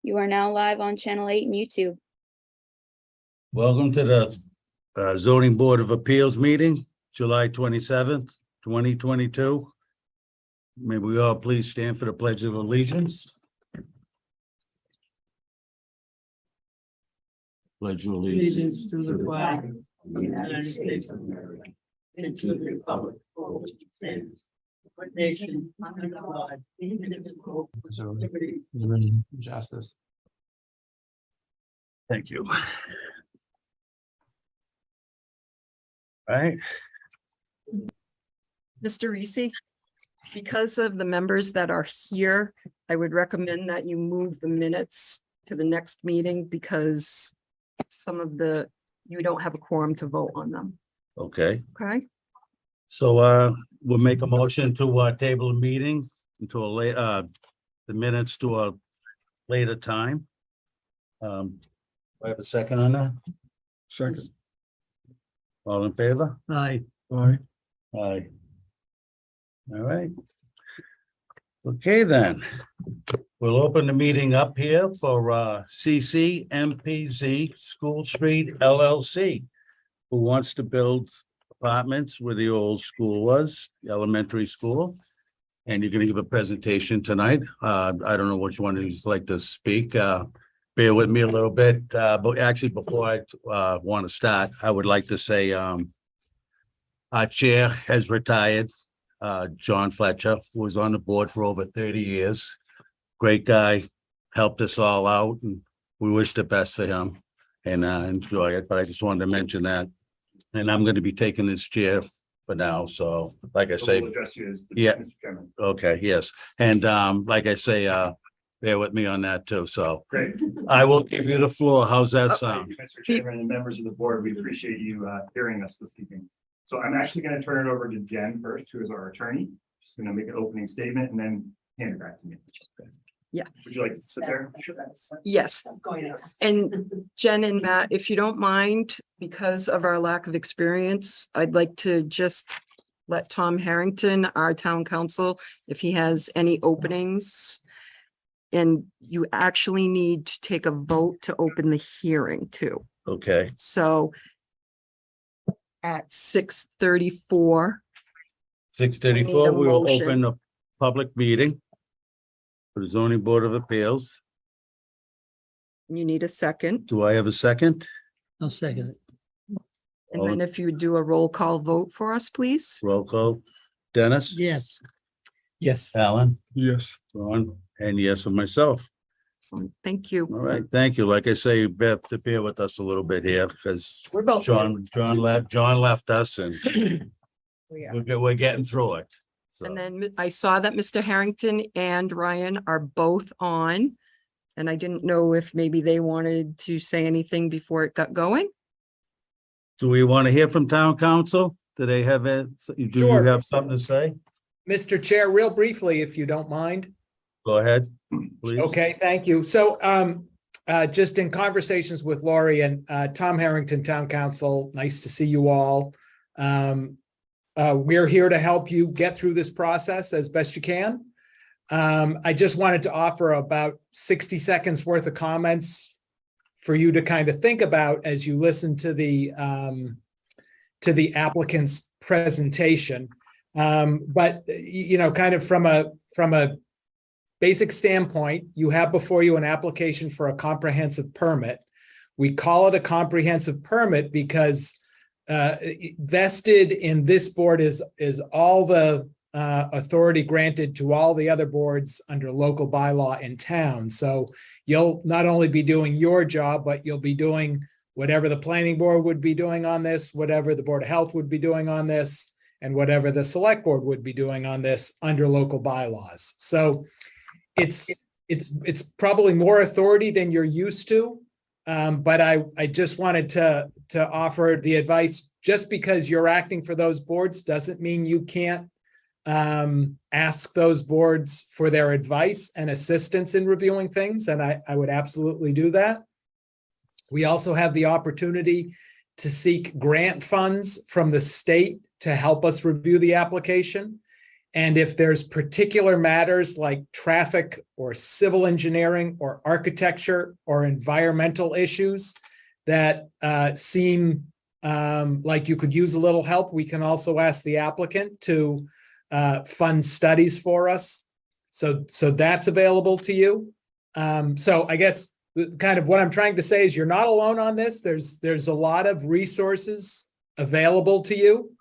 You are now live on Channel 8 and YouTube. Welcome to the Zoning Board of Appeals meeting, July 27th, 2022. May we all please stand for the Pledge of Allegiance. Pledge of allegiance to the flag of the United States of America and to the republic for which it stands, one nation under God, indivisible, with liberty and justice. Thank you. All right, Mr. Reese, because of the members that are here, I would recommend that you move the minutes to the next meeting because you don't have a quorum to vote on them, okay. okay? So we'll make a motion to table the meeting until the minutes to a later time. I have a second on that. Second. All in favor? Aye. Aye. All right. Okay, then. We'll open the meeting up here for CCMPZ School Street LLC, who wants to build apartments where the old school was, the elementary school. And you're gonna give a presentation tonight. I don't know which one of you'd like to speak. Bear with me a little bit, but actually before I want to start, I would like to say our chair has retired. John Fletcher, who was on the board for over 30 years. Great guy, helped us all out, and we wish the best for him and enjoy it. But I just wanted to mention that. And I'm going to be taking this chair for now. So like I say, We'll address you as the Yeah. Mr. Chairman. okay, yes. And like I say, bear with me on that too. So Great. I will give you the floor. How's that sound? Mr. Chairman and members of the board, we appreciate you hearing us this evening. So I'm actually going to turn it over to Jen first, who is our attorney. Just going to make an opening statement and then hand it back to me. Yeah. Would you like to sit there? Yes, and Jen and Matt, if you don't mind, because of our lack of experience, I'd like to just let Tom Harrington, our town council, if he has any openings. And you actually need to take a vote to open the hearing too. Okay, So at 6:34, 6:34, we will motion. open a public meeting for the zoning board of appeals. you need a second. Do I have a second? I'll second it. And then if you would do a roll call vote for us, please. Roll call. Dennis? Yes. Yes. Alan? Yes. Ron? And yes, for myself. So thank you. All right, thank you. Like I say, you have to bear with us a little bit here because We're both. John left us and we're getting through it. So, And then I saw that Mr. Harrington and Ryan are both on. And I didn't know if maybe they wanted to say anything before it got going. do we want to hear from town council? Do they have it? Do you Sure. have something to say? Mr. Chair, real briefly, if you don't mind. Go ahead, please. Okay, thank you. So just in conversations with Lori and Tom Harrington, Town Council, nice to see you all. We're here to help you get through this process as best you can. I just wanted to offer about 60 seconds worth of comments for you to kind of think about as you listen to the applicant's presentation. But you know, kind of from a basic standpoint, you have before you an application for a comprehensive permit. We call it a comprehensive permit because vested in this board is all the authority granted to all the other boards under local bylaw in town. So you'll not only be doing your job, but you'll be doing whatever the planning board would be doing on this, whatever the Board of Health would be doing on this, and whatever the select board would be doing on this under local bylaws. So it's probably more authority than you're used to. But I just wanted to offer the advice, just because you're acting for those boards doesn't mean you can't ask those boards for their advice and assistance in reviewing things. And I would absolutely do that. We also have the opportunity to seek grant funds from the state to help us review the application. And if there's particular matters like traffic or civil engineering or architecture or environmental issues that seem like you could use a little help, we can also ask the applicant to fund studies for us. So that's available to you. So I guess kind of what I'm trying to say is you're not alone on this. There's a lot of resources available to you.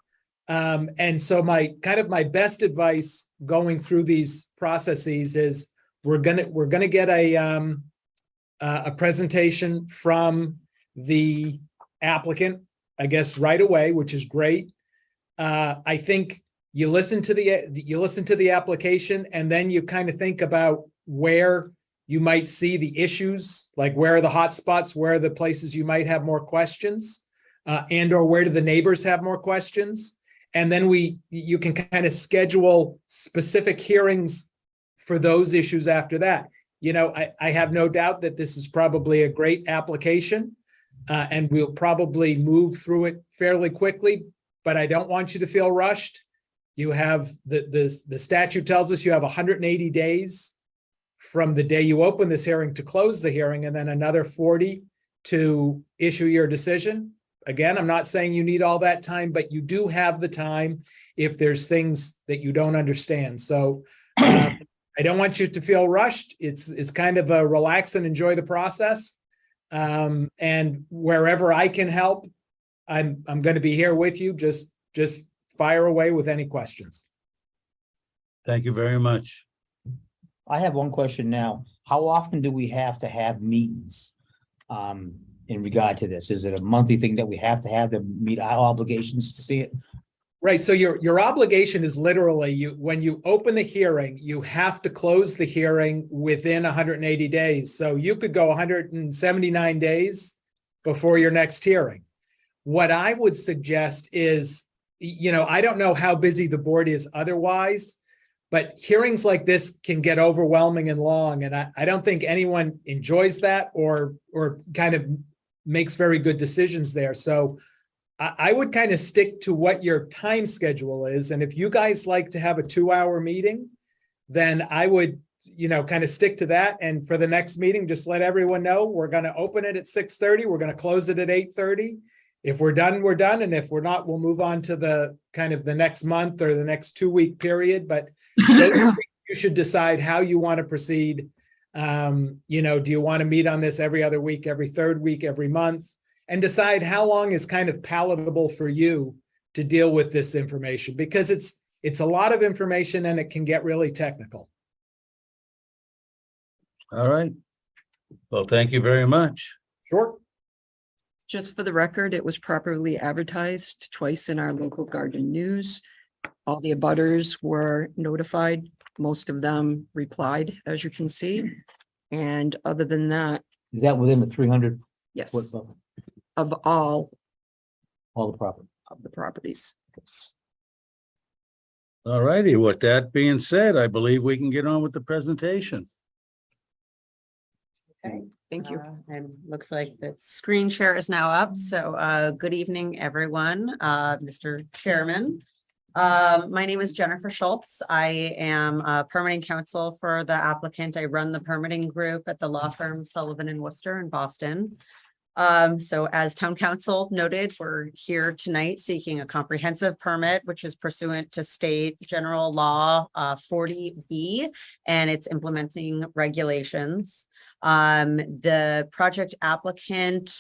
And so my best advice going through these processes is we're gonna get a presentation from the applicant, I guess, right away, which is great. I think you listen to the application, and then you kind of think about where you might see the issues, like where are the hot spots, where are the places you might have more questions, and or where do the neighbors have more questions. And then you can kind of schedule specific hearings for those issues after that. You know, I have no doubt that this is probably a great application, and we'll probably move through it fairly quickly, but I don't want you to feel rushed. You have the statute tells us you have 180 days from the day you open this hearing to close the hearing, and then another 40 to issue your decision. Again, I'm not saying you need all that time, but you do have the time if there's things that you don't understand. So I don't want you to feel rushed. It's kind of a relax and enjoy the process. And wherever I can help, I'm going to be here with you. Just fire away with any questions. Thank you very much. I have one question now. How often do we have to have meetings in regard to this? Is it a monthly thing that we have to meet our obligations to see it? Right. So your obligation is literally when you open the hearing, you have to close the hearing within 180 days. So you could go 179 days before your next hearing. What I would suggest is, you know, I don't know how busy the board is otherwise, but hearings like this can get overwhelming and long. And I don't think anyone enjoys that or kind of makes very good decisions there. So I would kind of stick to what your time schedule is. And if you guys like to have a 2-hour meeting, then I would, you know, kind of stick to that. And for the next meeting, just let everyone know we're going to open it at 6:30. We're going to close it at 8:30. If we're done, we're done. And if we're not, we'll move on to the kind of the next month or the next 2-week period. But you should decide how you want to proceed. You know, do you want to meet on this every other week, every third week, every month? And decide how long is kind of palatable for you to deal with this information, because it's a lot of information and it can get really technical. All right. Well, thank you very much. Sure. Just for the record, it was properly advertised twice in our local Guardian News. All the abutters were notified. Most of them replied, as you can see. And other than that, Is that within the 300 yes, foot buffer, of all all the property? of the properties. Yes. All righty. With that being said, I believe we can get on with the presentation. Okay. Thank you. And looks like the screen share is now up. So good evening, everyone. Mr. Chairman. My name is Jennifer Schultz. I am a permitting counsel for the applicant. I run the permitting group at the law firm Sullivan and Worcester in Boston. So as town council noted, we're here tonight seeking a comprehensive permit, which is pursuant to state general law 40B and its implementing regulations. The project applicant,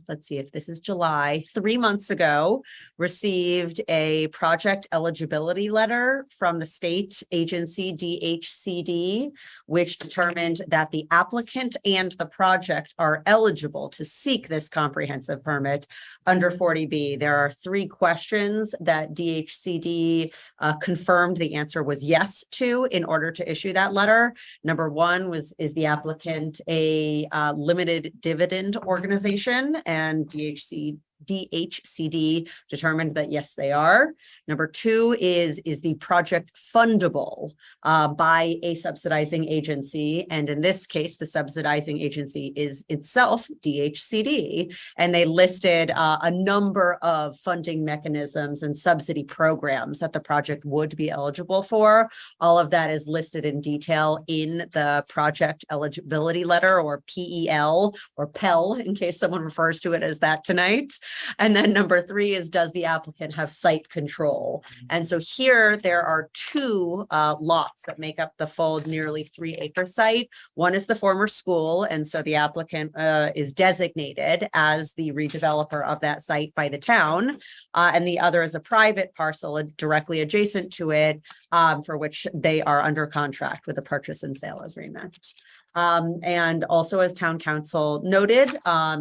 let's see if this is July, 3 months ago, received a project eligibility letter from the state agency DHCD, which determined that the applicant and the project are eligible to seek this comprehensive permit under 40B. There are 3 questions that DHCD confirmed the answer was yes to in order to issue that letter. Number 1 is the applicant a limited dividend organization, and DHCD DHCD determined that yes, they are. Number two is the project fundable by a subsidizing agency? And in this case, the subsidizing agency is itself DHCD. And they listed a number of funding mechanisms and subsidy programs that the project would be eligible for. All of that is listed in detail in the project eligibility letter, or PEL, or PEL, in case someone refers to it as that tonight. And then number three is, does the applicant have site control? And so here there are two lots that make up the full nearly 3-acre site. One is the former school, and so the applicant is designated as the redeveloper of that site by the town. And the other is a private parcel directly adjacent to it, for which they are under contract with a purchase and sale agreement. And also, as town council noted,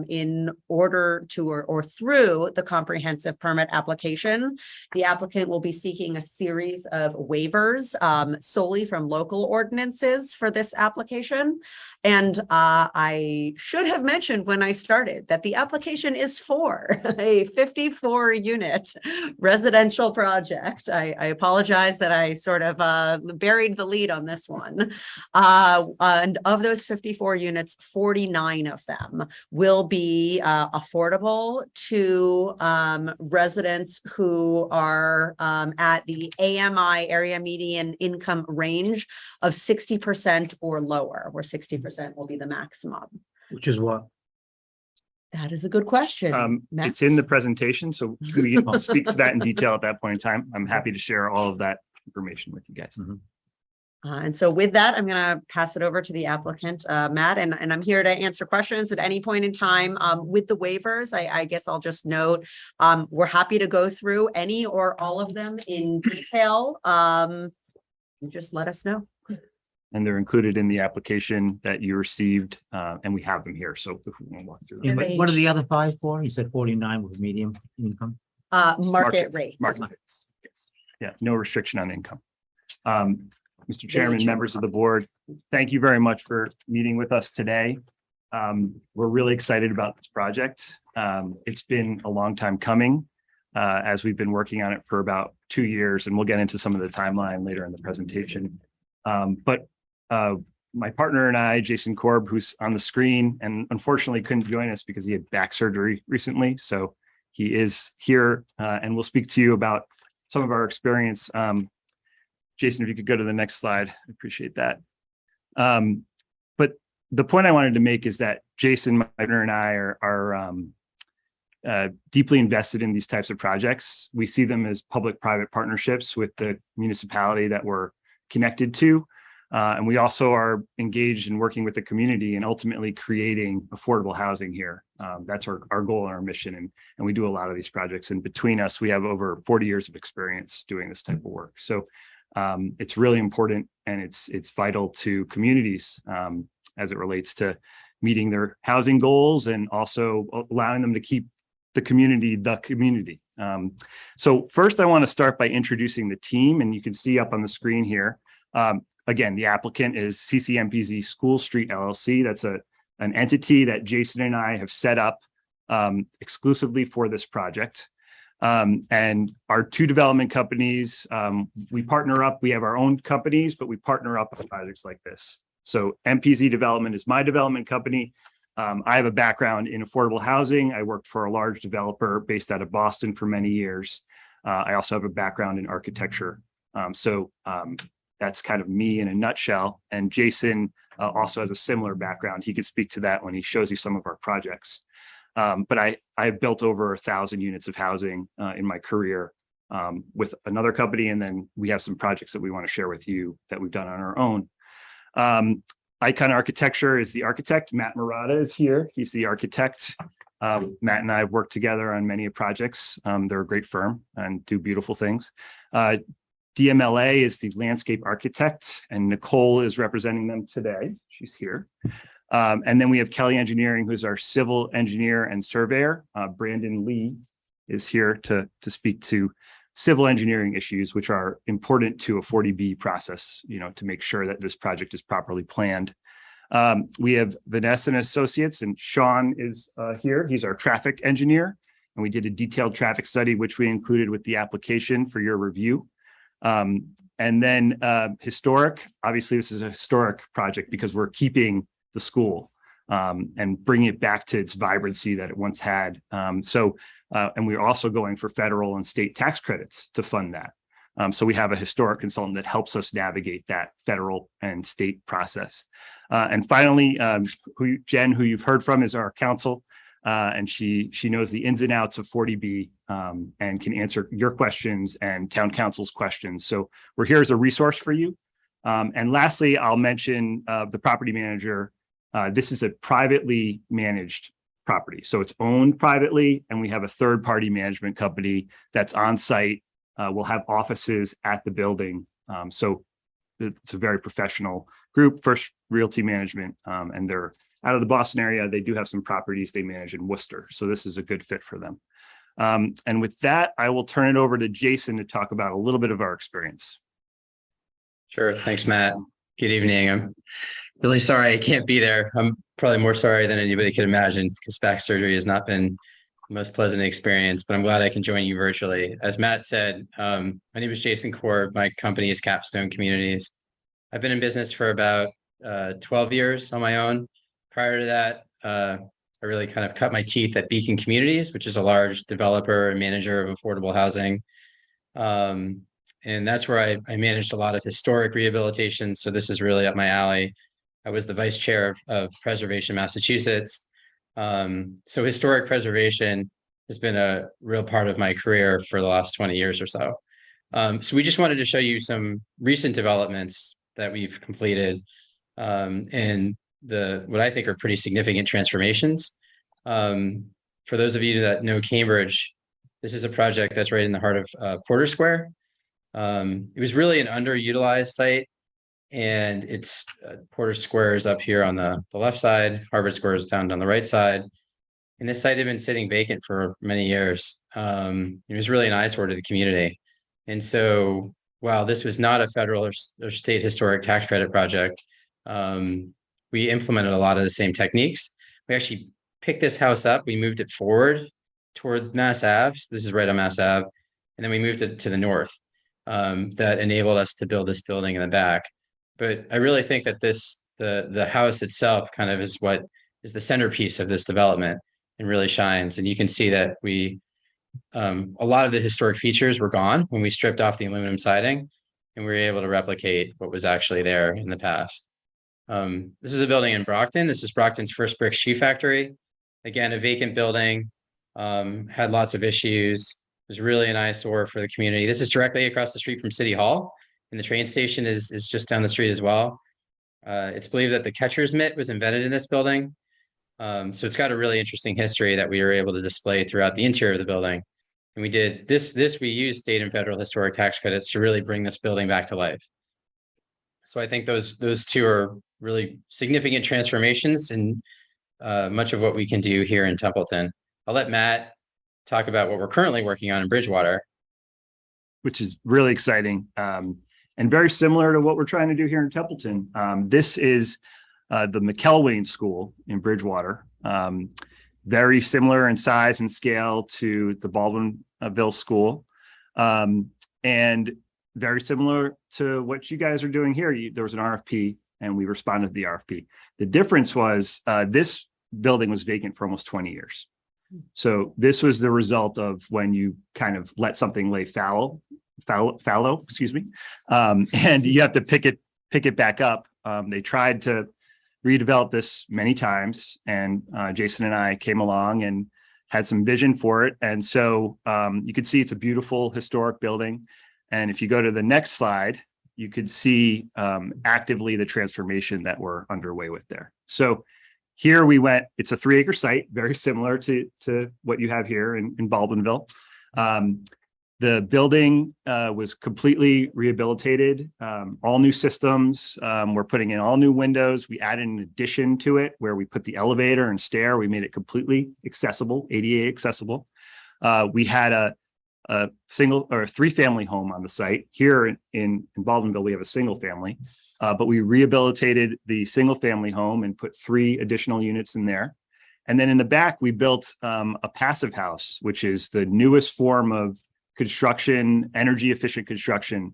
in order to or through the comprehensive permit application, the applicant will be seeking a series of waivers solely from local ordinances for this application. And I should have mentioned when I started that the application is for a 54-unit residential project. I apologize that I sort of buried the lead on this one. And of those 54 units, 49 of them will be affordable to residents who are at the AMI, area median income range, of 60% or lower, where 60% will be the maximum. Which is what? That is a good question. It's in the presentation, so we can speak to that in detail at that point in time. I'm happy to share all of that information with you guys. And so with that, I'm going to pass it over to the applicant, Matt, and I'm here to answer questions at any point in time. With the waivers, I guess I'll just note, we're happy to go through any or all of them in detail. Just let us know. And they're included in the application that you received, and we have them here. So if we want to walk through them. And what are the other 5 for? You said 49 with medium income. Market rate. Market rates. Yes. Yeah, no restriction on income. Mr. Chairman, members of the board, thank you very much for meeting with us today. We're really excited about this project. It's been a long time coming, as we've been working on it for about 2 years, and we'll get into some of the timeline later in the presentation. But my partner and I, Jason Korb, who's on the screen and unfortunately couldn't join us because he had back surgery recently. So he is here and we'll speak to you about some of our experience. Jason, if you could go to the next slide, I appreciate that. But the point I wanted to make is that Jason, my partner, and I are deeply invested in these types of projects. We see them as public-private partnerships with the municipality that we're connected to. And we also are engaged in working with the community and ultimately creating affordable housing here. That's our goal and our mission. And we do a lot of these projects. And between us, we have over 40 years of experience doing this type of work. So it's really important, and it's vital to communities as it relates to meeting their housing goals and also allowing them to keep the community. So first, I want to start by introducing the team, and you can see up on the screen here. Again, the applicant is CCMPZ School Street LLC. That's an entity that Jason and I have set up exclusively for this project. And our 2 development companies, we partner up. We have our own companies, but we partner up on projects like this. So MPZ Development is my development company. I have a background in affordable housing. I worked for a large developer based out of Boston for many years. I also have a background in architecture. That's kind of me in a nutshell. And Jason also has a similar background. He could speak to that when he shows you some of our projects. But I have built over 1,000 units of housing in my career with another company. And then we have some projects that we want to share with you that we've done on our own. Icon Architecture is the architect. Matt Murata is here. He's the architect. Matt and I have worked together on many projects. They're a great firm and do beautiful things. DMLA is the landscape architect, and Nicole is representing them today. She's here. And then we have Kelly Engineering, who's our civil engineer and surveyor. Brandon Lee is here to speak to civil engineering issues, which are important to a 40B process, to make sure that this project is properly planned. We have Vanessa and Associates, and Sean is here. He's our traffic engineer. and we did a detailed traffic study, which we included with the application for your review. And then historic, obviously this is a historic project because we're keeping the school and bringing it back to its vibrancy that it once had. And we're also going for federal and state tax credits to fund that. So we have a historic consultant that helps us navigate that federal and state process. And finally, Jen, who you've heard from, is our counsel. And she knows the ins and outs of 40B and can answer your questions and town council's questions. So we're here as a resource for you. And lastly, I'll mention the property manager. This is a privately managed property. So it's owned privately, and we have a third-party management company that's on site. We'll have offices at the building. So it's a very professional group, First Realty Management, and they're out of the Boston area. They do have some properties they manage in Worcester. So this is a good fit for them. And with that, I will turn it over to Jason to talk about a little bit of our experience. Sure. Thanks, Matt. Good evening. I'm really sorry I can't be there. I'm probably more sorry than anybody could imagine because back surgery has not been the most pleasant experience, but I'm glad I can join you virtually. As Matt said, my name is Jason Korb. My company is Capstone Communities. I've been in business for about 12 years on my own. Prior to that, I really kind of cut my teeth at Beacon Communities, which is a large developer and manager of affordable housing. And that's where I managed a lot of historic rehabilitation. So this is really up my alley. I was the vice chair of Preservation Massachusetts. So historic preservation has been a real part of my career for the last 20 years or so. So we just wanted to show you some recent developments that we've completed and what I think are pretty significant transformations. For those of you that know Cambridge, this is a project that's right in the heart of Porter Square. It was really an underutilized site, and it's Porter Square is up here on the left side, Harvard Square is down on the right side. And this site had been sitting vacant for many years. It was really an eyesore to the community. And so while this was not a federal or state historic tax credit project, we implemented a lot of the same techniques. We actually picked this house up. We moved it forward toward Mass Ave. So this is right on Mass Ave. And then we moved it to the north. That enabled us to build this building in the back. But I really think that the house itself kind of is what is the centerpiece of this development and really shines. And you can see that a lot of the historic features were gone when we stripped off the aluminum siding, and we were able to replicate what was actually there in the past. This is a building in Brockton. This is Brockton's first brick shoe factory. Again, a vacant building, had lots of issues. It was really an eyesore for the community. This is directly across the street from City Hall, and the train station is just down the street as well. It's believed that the catcher's mitt was invented in this building. So it's got a really interesting history that we were able to display throughout the interior of the building. And we did this, we used state and federal historic tax credits to really bring this building back to life. So I think those two are really significant transformations in much of what we can do here in Templeton. I'll let Matt talk about what we're currently working on in Bridgewater. Which is really exciting and very similar to what we're trying to do here in Templeton. This is the McElwain School in Bridgewater. Very similar in size and scale to the Baldwinville School. And very similar to what you guys are doing here. There was an RFP and we responded to the RFP. The difference was this building was vacant for almost 20 years. So this was the result of when you kind of let something lay fallow, excuse me. And you have to pick it back up. They tried to redevelop this many times, and Jason and I came along and had some vision for it. And so you can see it's a beautiful historic building. And if you go to the next slide, you could see actively the transformation that we're underway with there. So here we went, it's a 3-acre site, very similar to what you have here in Baldwinville. The building was completely rehabilitated, all new systems. We're putting in all new windows. We added an addition to it where we put the elevator and stair. We made it completely accessible, ADA accessible. We had a single or 3-family home on the site. Here in Baldwinville, we have a single family, but we rehabilitated the single family home and put 3 additional units in there. And then in the back, we built a passive house, which is the newest form of construction, energy efficient construction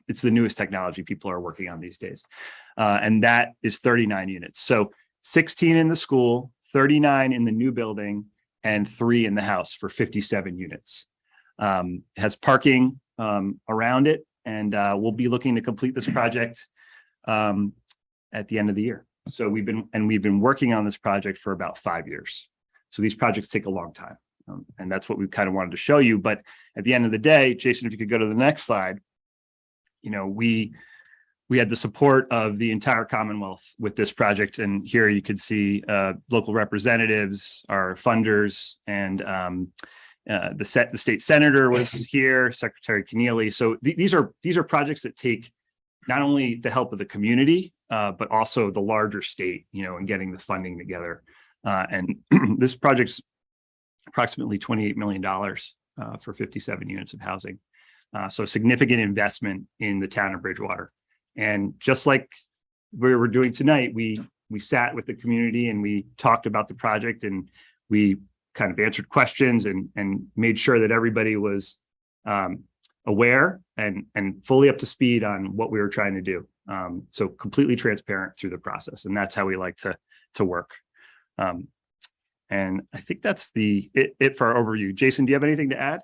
it's the newest technology people are working on these days. And that is 39 units. So 16 in the school, 39 in the new building, and 3 in the house for 57 units. Has parking around it, and we'll be looking to complete this project at the end of the year. So we've been working on this project for about 5 years. So these projects take a long time. And that's what we kind of wanted to show you. But at the end of the day, Jason, if you could go to the next slide, we had the support of the entire Commonwealth with this project. And here you could see local representatives, our funders, and the state senator was here, Secretary Keneally. So these are projects that take not only the help of the community, but also the larger state, in getting the funding together. And this project's approximately $28 million for 57 units of housing. So significant investment in the town of Bridgewater. And just like we were doing tonight, we sat with the community and we talked about the project, and we kind of answered questions and made sure that everybody was aware and fully up to speed on what we were trying to do. So completely transparent through the process. And that's how we like to work. And I think that's it for our overview. Jason, do you have anything to add?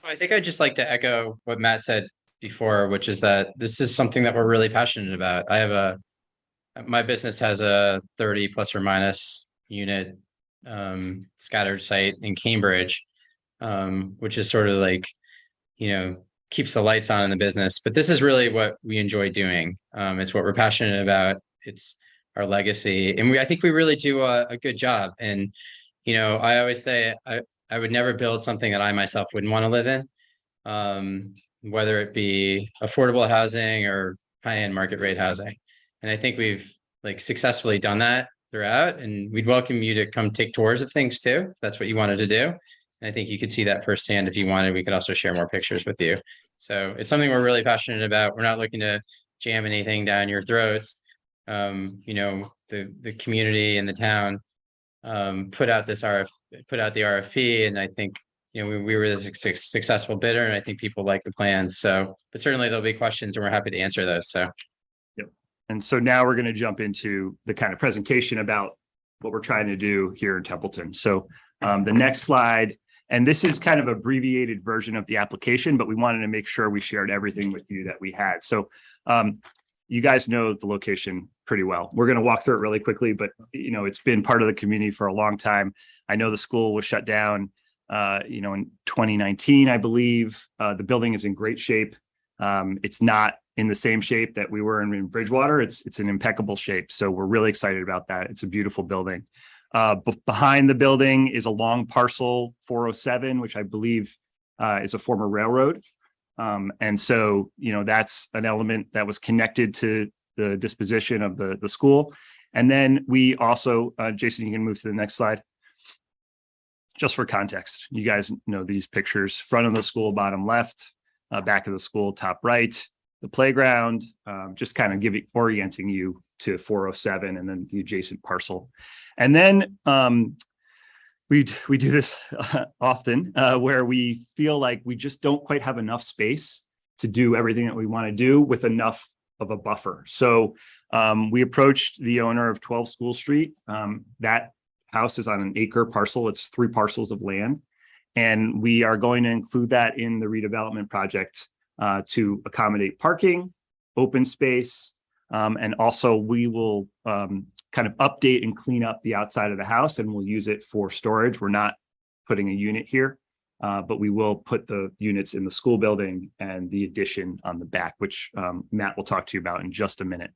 I think I'd just like to echo what Matt said before, which is that this is something that we're really passionate about. My business has a 30 plus or minus unit scattered site in Cambridge, which is sort of like, keeps the lights on in the business. But this is really what we enjoy doing. It's what we're passionate about. It's our legacy. And I think we really do a good job. And, I always say I would never build something that I myself wouldn't want to live in, whether it be affordable housing or high-end market rate housing. And I think we've successfully done that throughout, and we'd welcome you to come take tours of things too, if that's what you wanted to do. And I think you could see that firsthand. If you wanted, we could also share more pictures with you. So it's something we're really passionate about. We're not looking to jam anything down your throats. The community and the town put out the RFP, and I think we were the successful bidder, and I think people like the plans. So, but certainly there'll be questions, and we're happy to answer those. So, yep. And so now we're going to jump into the kind of presentation about what we're trying to do here in Templeton. So the next slide, and this is kind of abbreviated version of the application, but we wanted to make sure we shared everything with you that we had. So you guys know the location pretty well. We're going to walk through it really quickly, but it's been part of the community for a long time. I know the school was shut down, in 2019, I believe. The building is in great shape. It's not in the same shape that we were in Bridgewater. It's an impeccable shape. So we're really excited about that. It's a beautiful building. Behind the building is a long parcel 407, which I believe is a former railroad. And so, that's an element that was connected to the disposition of the school. And then we also, Jason, you can move to the next slide. Just for context, you guys know these pictures: front of the school, bottom left, back of the school, top right, the playground, just kind of orienting you to 407 and then the adjacent parcel. And then we do this often where we feel like we just don't quite have enough space to do everything that we want to do with enough of a buffer. So we approached the owner of 12 School Street. That house is on an acre parcel. It's 3 parcels of land. And we are going to include that in the redevelopment project to accommodate parking, open space, and also we will kind of update and clean up the outside of the house, and we'll use it for storage. We're not putting a unit here, but we will put the units in the school building and the addition on the back, which Matt will talk to you about in just a minute.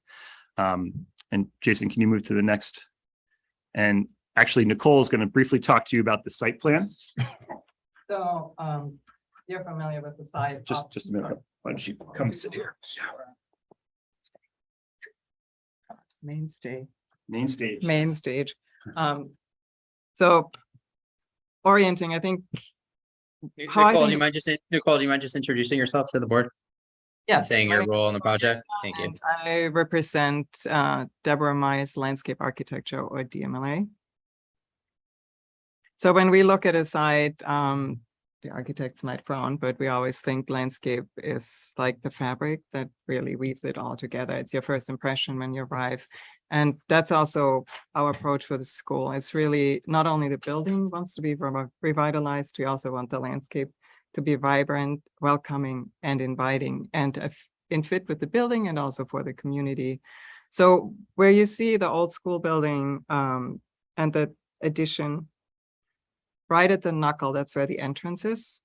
And Jason, can you move to the next? And actually, Nicole is going to briefly talk to you about the site plan. So you're familiar with the site. Just a minute. Why don't you come sit here? Main stage. Main stage. Main stage. So orienting, I think. How I Nicole, think- do you mind just introducing yourself to the board? Yes. saying my your name role in is the project? Thank you. and I represent Deborah Myers Landscape Architecture, or DMLA. So when we look at a site, the architects might frown, but we always think landscape is like the fabric that really weaves it all together. It's your first impression when you arrive. And that's also our approach for the school. It's really not only the building wants to be revitalized, we also want the landscape to be vibrant, welcoming, and inviting, and in fit with the building and also for the community. So where you see the old school building and the addition, right at the knuckle, that's where the entrance is.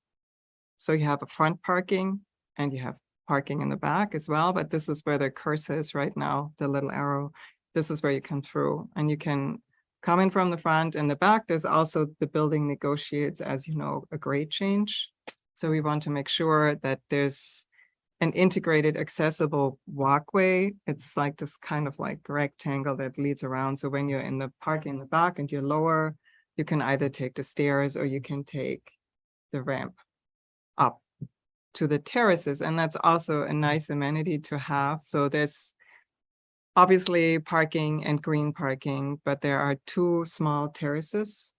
So you have a front parking and you have parking in the back as well, but this is where the cursor is right now, the little arrow. This is where you come through, and you can come in from the front and the back. There's also the building negotiates, as you know, a grade change. So we want to make sure that there's an integrated accessible walkway. It's like this kind of like rectangle that leads around. So when you're in the parking in the back and you're lower, you can either take the stairs or you can take the ramp up to the terraces. And that's also a nice amenity to have. So there's obviously parking and green parking, but there are 2 small terraces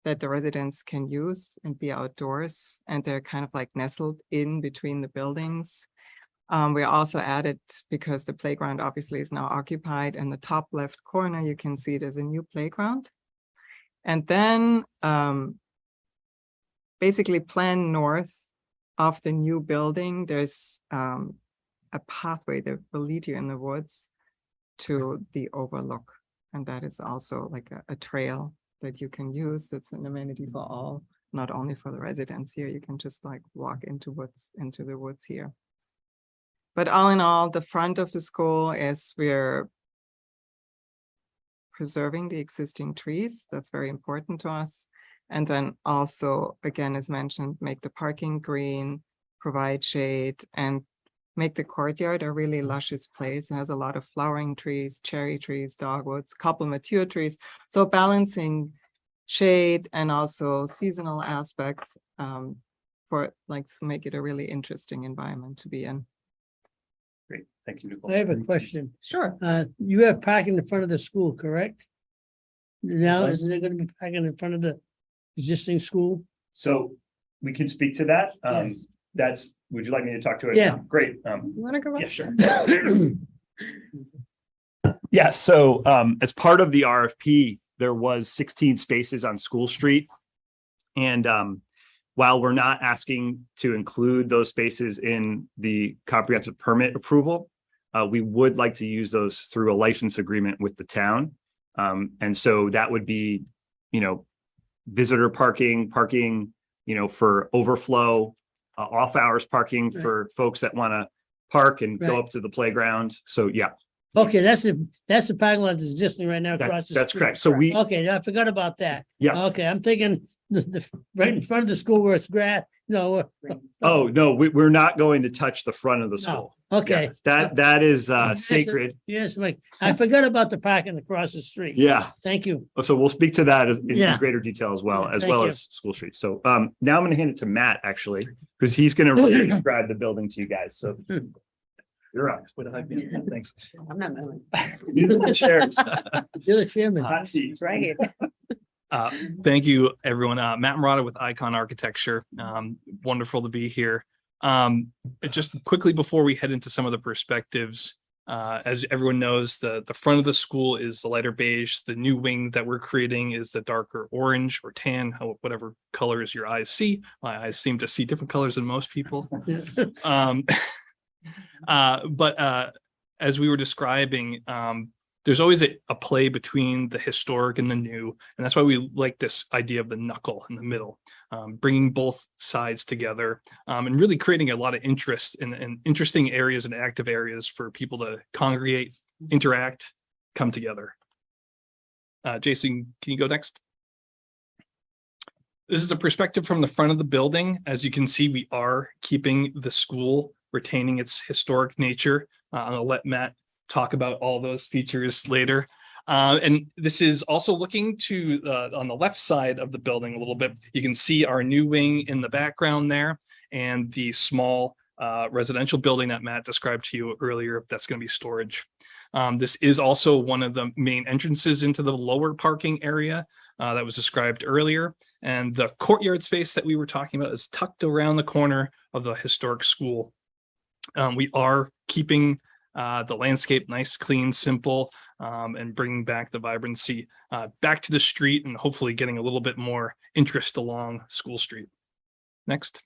that the residents can use and be outdoors. And they're kind of like nestled in between the buildings. We also added, because the playground obviously is now occupied, in the top left corner, you can see there's a new playground. And then basically plan north of the new building, there's a pathway that will lead you in the woods to the overlook. And that is also like a trail that you can use. It's an amenity for all, not only for the residents here. You can just like walk into the woods here. But all in all, the front of the school is we're preserving the existing trees. That's very important to us. And then also, again, as mentioned, make the parking green, provide shade, and make the courtyard a really luscious place. It has a lot of flowering trees, cherry trees, dogwoods, couple mature trees. So balancing shade and also seasonal aspects for like to make it a really interesting environment to be in. Great, thank you, Nicole. I have a question. Sure. You have parking in front of the school, correct? Now, What? isn't there gonna be parking in front of the existing school? So we can speak to that. Yes. Would you like me to talk to it? Yeah. Great. You want to go? Yeah, sure. Yeah, so as part of the RFP, there was 16 spaces on School Street. And while we're not asking to include those spaces in the comprehensive permit approval, we would like to use those through a license agreement with the town. And so that would be, visitor parking, for overflow, off hours parking Right. for folks that want to park and go Right. up to the playground. So yeah, Okay, that's the parking lot that's existing right now across the that's street. correct. So we, Okay, I forgot about that. Yeah. Okay, I'm thinking the right in front of the school where it's grass, no. oh, no, we're not going to touch the front of the school. Okay. Yeah, that is Yes, sacred. Yes, Mike, I forgot about the parking across the street. Yeah. Thank you. So we'll speak to that in Yeah. greater detail as well, Yeah, thank you. as School Street. So now I'm going to hand it to Matt, actually, because he's going to describe the building to you guys. So you're up. Thanks. I'm not moving. These are the chairs. You're the chairman. Hot seats. Right. Thank you, everyone. Matt Murata with Icon Architecture. Wonderful to be here. Just quickly before we head into some of the perspectives, as everyone knows, the front of the school is the lighter beige. The new wing that we're creating is the darker orange or tan, whatever colors your eyes see. My eyes seem to see different colors than most people. But as we were describing, there's always a play between the historic and the new. And that's why we like this idea of the knuckle in the middle, bringing both sides together and really creating a lot of interest in interesting areas and active areas for people to congregate, interact, come together. Jason, can you go next? This is a perspective from the front of the building. As you can see, we are keeping the school, retaining its historic nature. I'll let Matt talk about all those features later. And this is also looking to on the left side of the building a little bit. You can see our new wing in the background there and the small residential building that Matt described to you earlier. That's going to be storage. This is also one of the main entrances into the lower parking area that was described earlier. And the courtyard space that we were talking about is tucked around the corner of the historic school. We are keeping the landscape nice, clean, simple, and bringing back the vibrancy back to the street and hopefully getting a little bit more interest along School Street. Next.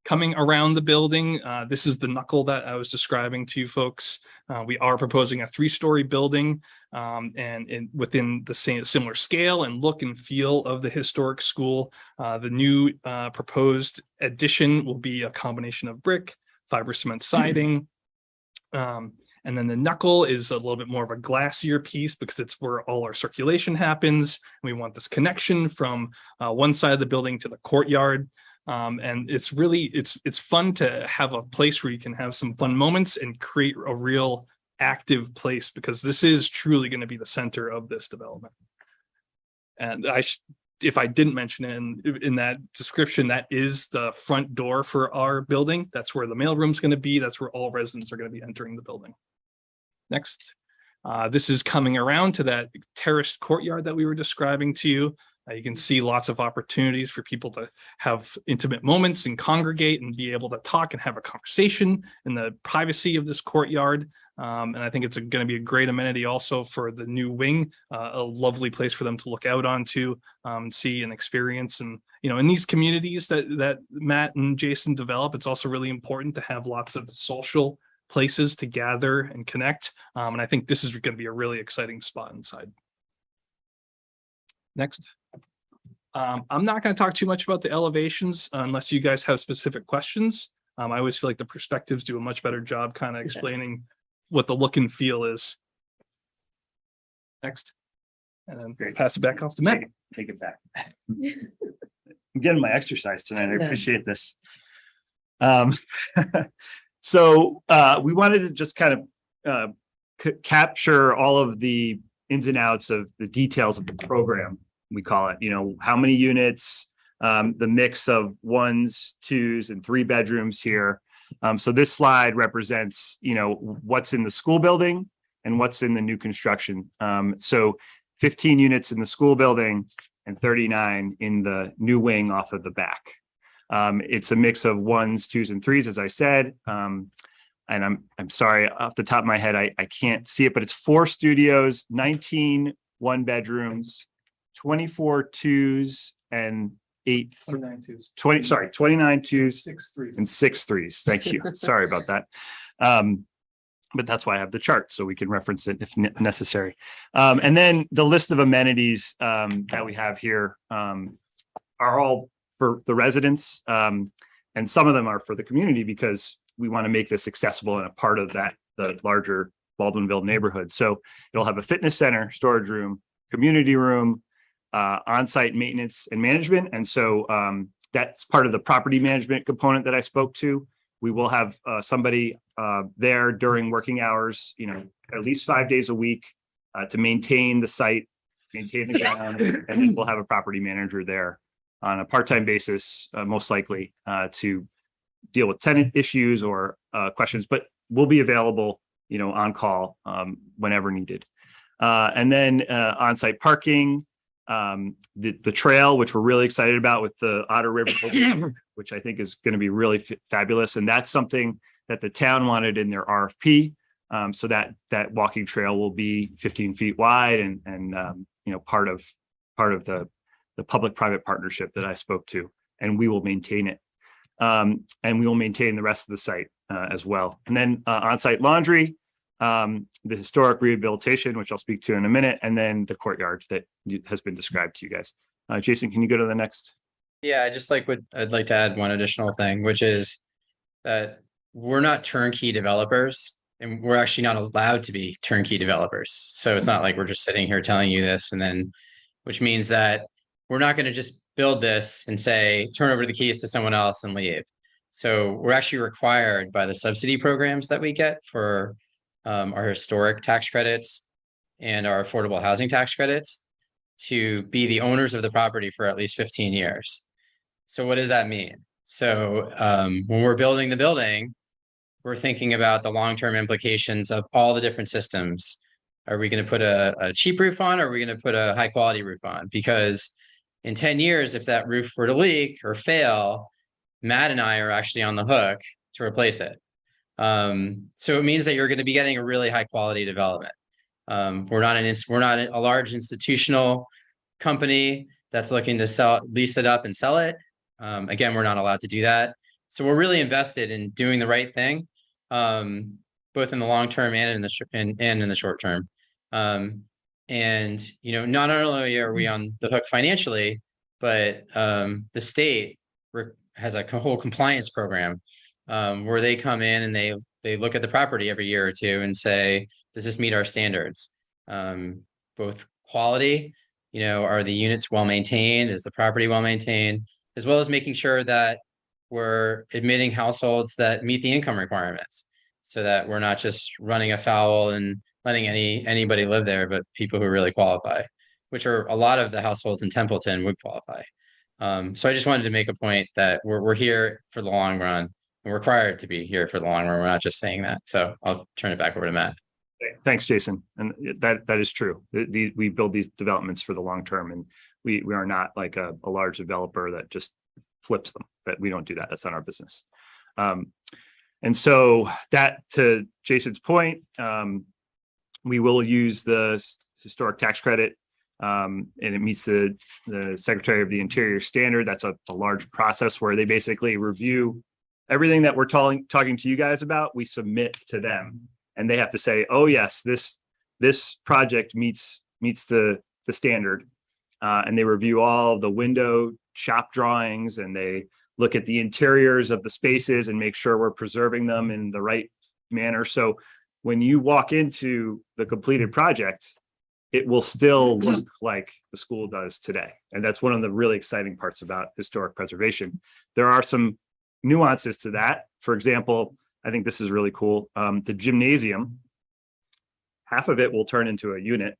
Coming around the building, this is the knuckle that I was describing to you folks. We are proposing a 3-story building and within the same similar scale and look and feel of the historic school. The new proposed addition will be a combination of brick, fiber cement siding. And then the knuckle is a little bit more of a glassier piece because it's where all our circulation happens. We want this connection from one side of the building to the courtyard. And it's really, it's fun to have a place where you can have some fun moments and create a real active place, because this is truly going to be the center of this development. And if I didn't mention it in that description, that is the front door for our building. That's where the mailroom is going to be. That's where all residents are going to be entering the building. Next. This is coming around to that terraced courtyard that we were describing to you. You can see lots of opportunities for people to have intimate moments and congregate and be able to talk and have a conversation in the privacy of this courtyard. And I think it's going to be a great amenity also for the new wing, a lovely place for them to look out onto, see and experience. And, you know, in these communities that Matt and Jason develop, it's also really important to have lots of social places to gather and connect. And I think this is going to be a really exciting spot inside. Next. I'm not going to talk too much about the elevations unless you guys have specific questions. I always feel like the perspectives do a much better job kind of explaining what the look and feel is. Next. And then great. Pass it back off to Matt. Take it back. I'm getting my exercise tonight. I appreciate this. So we wanted to just kind of capture all of the ins and outs of the details of the program. We call it, you know, how many units, the mix of 1s, 2s, and 3 bedrooms here. So this slide represents, you know, what's in the school building and what's in the new construction. So 15 units in the school building and 39 in the new wing off of the back. It's a mix of 1s, 2s, and 3s, as I said. And I'm sorry, off the top of my head, I can't see it, but it's 4 studios, 19 1-bedrooms, 24 2s, and 29 2s, 6 3s, and 6 3s. Thank you. Sorry about that. But that's why I have the chart, so we can reference it if necessary. And then the list of amenities that we have here are all for the residents, and some of them are for the community because we want to make this accessible and a part of the larger Baldwinville neighborhood. So it'll have a fitness center, storage room, community room, on-site maintenance and management. And so that's part of the property management component that I spoke to. We will have somebody there during working hours, you know, at least 5 days a week to maintain the site, maintain the ground, and then we'll have a property manager there on a part-time basis, most likely to deal with tenant issues or questions, but we'll be available, you know, on call whenever needed. And then on-site parking, the trail, which we're really excited about with the Otter River, which I think is going to be really fabulous. And that's something that the town wanted in their RFP. So that walking trail will be 15 feet wide and you know, part of the public-private partnership that I spoke to, and we will maintain it. And we will maintain the rest of the site as well. And then on-site laundry, the historic rehabilitation, which I'll speak to in a minute, and then the courtyard that has been described to you guys. Jason, can you go to the next? Yeah, I'd like to add one additional thing, which is that we're not turnkey developers, and we're actually not allowed to be turnkey developers. So it's not like we're just sitting here telling you this, and then, which means that we're not going to just build this and say, turn over the keys to someone else and leave. So we're actually required by the subsidy programs that we get for our historic tax credits and our affordable housing tax credits to be the owners of the property for at least 15 years. So what does that mean? So when we're building the building, we're thinking about the long-term implications of all the different systems. Are we going to put a cheap roof on, or are we going to put a high quality roof on? Because in 10 years, if that roof were to leak or fail, Matt and I are actually on the hook to replace it. So it means that you're going to be getting a really high quality development. We're not a large institutional company that's looking to lease it up and sell it. Again, we're not allowed to do that. So we're really invested in doing the right thing, both in the long term and in the short term. And not only are we on the hook financially, but the state has a whole compliance program where they come in and they look at the property every year or two and say, does this meet our standards? Both quality, are the units well maintained? Is the property well maintained? As well as making sure that we're admitting households that meet the income requirements, so that we're not just running afoul and letting anybody live there, but people who really qualify, which are a lot of the households in Templeton would qualify. So I just wanted to make a point that we're here for the long run, and we're required to be here for the long run. We're not just saying that. So I'll turn it back over to Matt. Thanks, Jason. And that is true. We build these developments for the long term, and we are not like a large developer that just flips them. That we don't do that. That's not our business. And so that, to Jason's point, we will use the historic tax credit, and it meets the Secretary of the Interior standard. That's a large process where they basically review everything that we're talking to you guys about. We submit to them, and they have to say, oh yes, this project meets the standard, and they review all the window shop drawings, and they look at the interiors of the spaces and make sure we're preserving them in the right manner. So when you walk into the completed project, it will still look like the school does today. And that's one of the really exciting parts about historic preservation. There are some nuances to that. For example, I think this is really cool. The gymnasium, half of it will turn into a unit,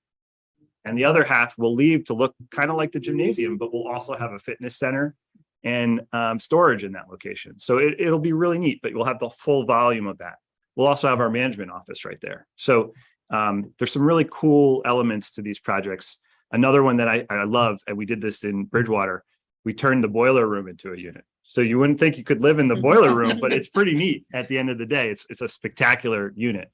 and the other half will leave to look kind of like the gymnasium, but we'll also have a fitness center and storage in that location. So it'll be really neat, but we'll have the full volume of that. We'll also have our management office right there. So there's some really cool elements to these projects. Another one that I love, and we did this in Bridgewater, we turned the boiler room into a unit. So you wouldn't think you could live in the boiler room, but it's pretty neat at the end of the day. It's a spectacular unit.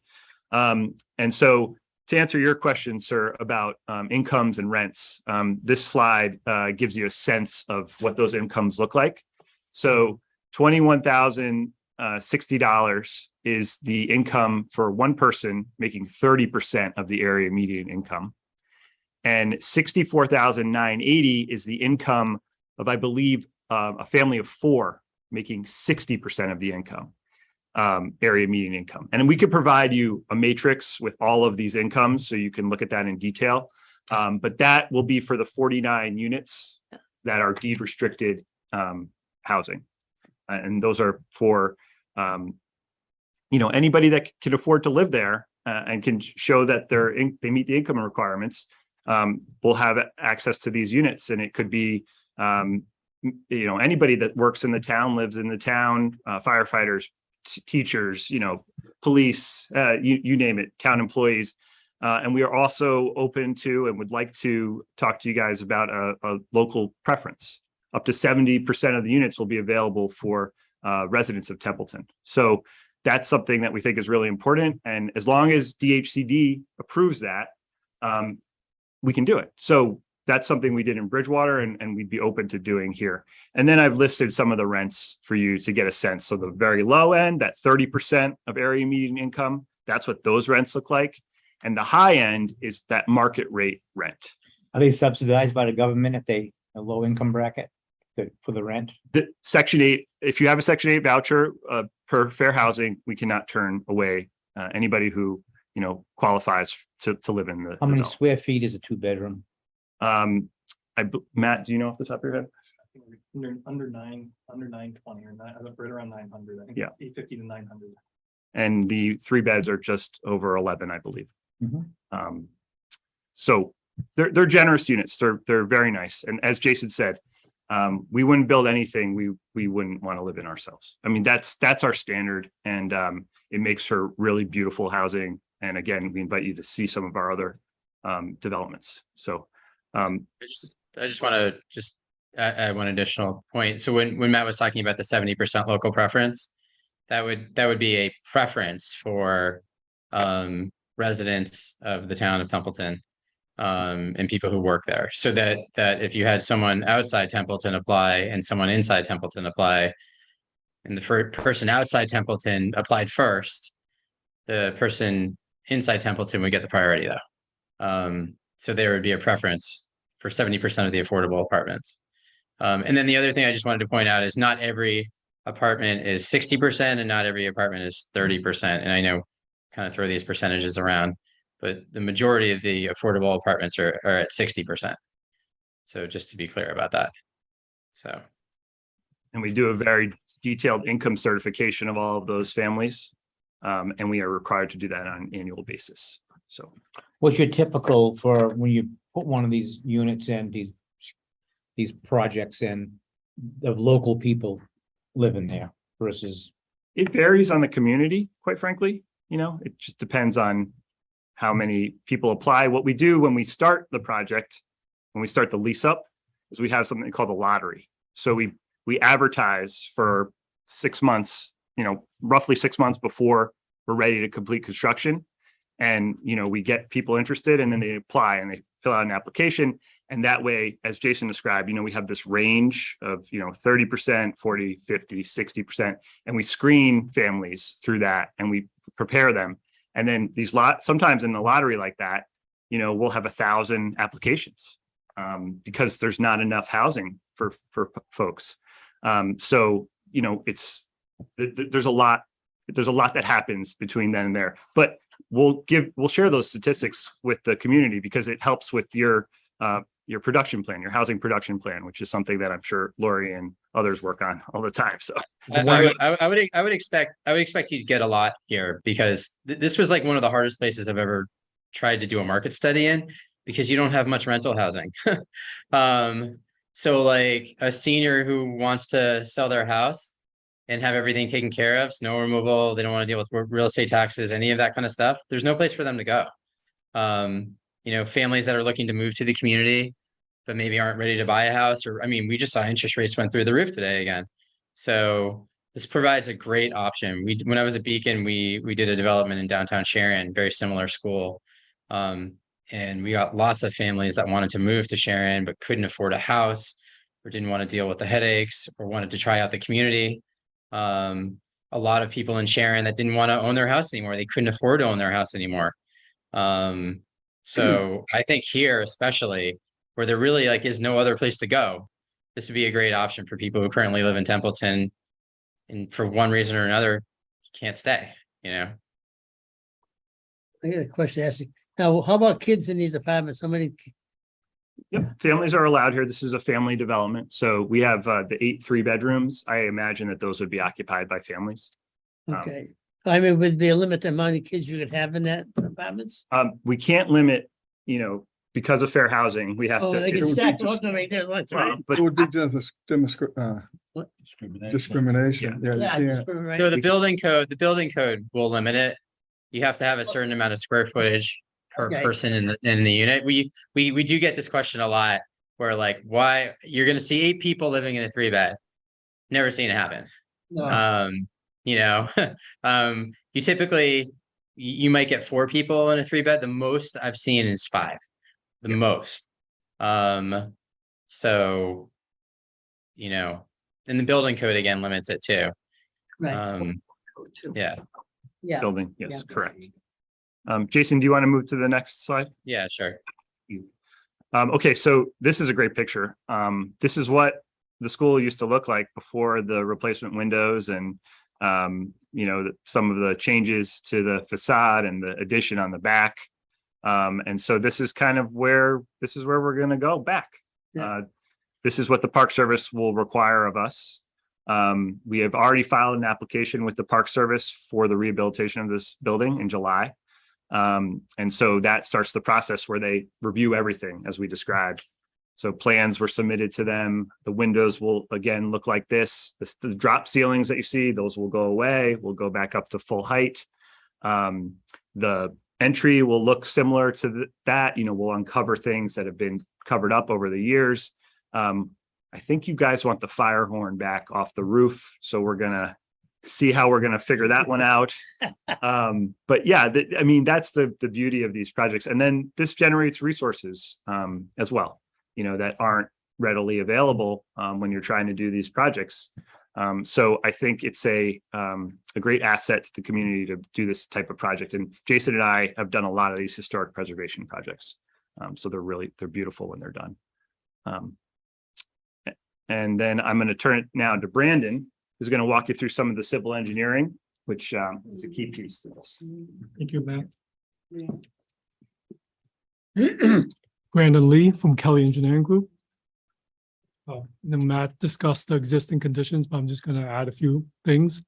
And so to answer your question, sir, about incomes and rents, this slide gives you a sense of what those incomes look like. So $21,060 is the income for one person making 30% of the area median income. And $64,980 is the income of, I believe, a family of four making 60% of the income, area median income. And we could provide you a matrix with all of these incomes so you can look at that in detail. But that will be for the 49 units that are deed restricted housing. And those are for, anybody that can afford to live there and can show that they meet the income requirements, will have access to these units. And it could be, anybody that works in the town, lives in the town, firefighters, teachers, police, you name it, town employees. And we are also open to and would like to talk to you guys about a local preference. Up to 70% of the units will be available for residents of Templeton. So that's something that we think is really important. And as long as DHCD approves that, we can do it. So that's something we did in Bridgewater, and we'd be open to doing here. And then I've listed some of the rents for you to get a sense. So the very low end, that 30% of area median income, that's what those rents look like. And the high end is that market rate rent. Are they subsidized by the government if they a low income bracket for the rent? The Section 8, if you have a Section 8 voucher per fair housing, we cannot turn away anybody who qualifies to live in the. How many square feet is a 2-bedroom? Matt, do you know off the top of your head? Under 920 or right around 900. I think. Yeah. 850 to 900. And the 3 beds are just over 11, I believe. Mhm. So they're generous units. They're very nice. And as Jason said, we wouldn't build anything we wouldn't want to live in ourselves. I mean, that's our standard, and it makes for really beautiful housing. And again, we invite you to see some of our other developments. So I just want to add one additional point. So when Matt was talking about the 70% local preference, that would be a preference for residents of the town of Templeton and people who work there. So that if you had someone outside Templeton apply and someone inside Templeton apply, and the person outside Templeton applied first, the person inside Templeton would get the priority though. So there would be a preference for 70% of the affordable apartments. And then the other thing I just wanted to point out is not every apartment is 60% and not every apartment is 30%. And I know kind of throw these percentages around, but the majority of the affordable apartments are at 60%. So just to be clear about that. So. and we do a very detailed income certification of all of those families. And we are required to do that on an annual basis. So What's your typical for when you put one of these units in, these projects in, of local people living there versus? it varies on the community, quite frankly. You know, it just depends on how many people apply. What we do when we start the project, when we start the lease up, is we have something called a lottery. So we advertise for 6 months, you know, roughly 6 months before we're ready to complete construction. And, you know, we get people interested and then they apply and they fill out an application. And that way, as Jason described, you know, we have this range of, you know, 30%, 40, 50, 60%. And we screen families through that and we prepare them. And then sometimes in the lottery like that, you know, we'll have 1,000 applications because there's not enough housing for folks. So, you know, there's a lot that happens between then and there, but we'll share those statistics with the community because it helps with your production plan, your housing production plan, which is something that I'm sure Lori and others work on all the time. So I would expect you to get a lot here because this was like one of the hardest places I've ever tried to do a market study in because you don't have much rental housing. So like a senior who wants to sell their house and have everything taken care of, snow removal, they don't want to deal with real estate taxes, any of that kind of stuff. There's no place for them to go. You know, families that are looking to move to the community, but maybe aren't ready to buy a house, or, I mean, we just saw interest rates went through the roof today again. So this provides a great option. When I was at Beacon, we did a development in downtown Sharon, very similar school. And we got lots of families that wanted to move to Sharon, but couldn't afford a house or didn't want to deal with the headaches or wanted to try out the community. A lot of people in Sharon that didn't want to own their house anymore. They couldn't afford to own their house anymore. So I think here, especially where there really like is no other place to go, this would be a great option for people who currently live in Templeton and for one reason or another can't stay, you know. I got a question to ask you. Now, how about kids in these apartments? How many? yep, families are allowed here. This is a family development. So we have the 8 3-bedrooms. I imagine that those would be occupied by families. Okay. I mean, would be a limit the amount of kids you could have in that apartments? We can't limit, you know, because of fair housing, we have Oh, they to. can stack those right there, lots, right? But It would be discrimination. Yeah, Yeah, you just can't. for right- So the building code will limit it. You have to have a certain amount of square footage per Okay. person in the unit. We do get this question a lot where like, why you're gonna see 8 people living in a 3-bed. Never seen it happen. No. You know, you typically, you might get 4 people in a 3-bed. The most I've seen is 5, the most. So, you know, and the building code again limits it too. Right. Yeah, Yeah. building, yes, Yeah. correct. Jason, do you want to move to the next slide? yeah, sure. Okay, so this is a great picture. This is what the school used to look like before the replacement windows and, you know, some of the changes to the facade and the addition on the back. And so this is kind of where we're going to go back. Yeah. This is what the Park Service will require of us. We have already filed an application with the Park Service for the rehabilitation of this building in July. And so that starts the process where they review everything as we described. So plans were submitted to them. The windows will again look like this. The drop ceilings that you see, those will go away. We'll go back up to full height. The entry will look similar to that. We'll uncover things that have been covered up over the years. I think you guys want the fire horn back off the roof. So we're gonna see how we're gonna figure that one out. But yeah, that's the beauty of these projects. And then this generates resources as well, that aren't readily available when you're trying to do these projects. So I think it's a great asset to the community to do this type of project. And Jason and I have done a lot of these historic preservation projects. So they're beautiful when they're done. And then I'm going to turn it now to Brandon, who's going to walk you through some of the civil engineering, which is a key piece to this. Thank you, Matt. Brandon Lee from Kelly Engineering Group. Then Matt discussed the existing conditions, but I'm just going to add a few things.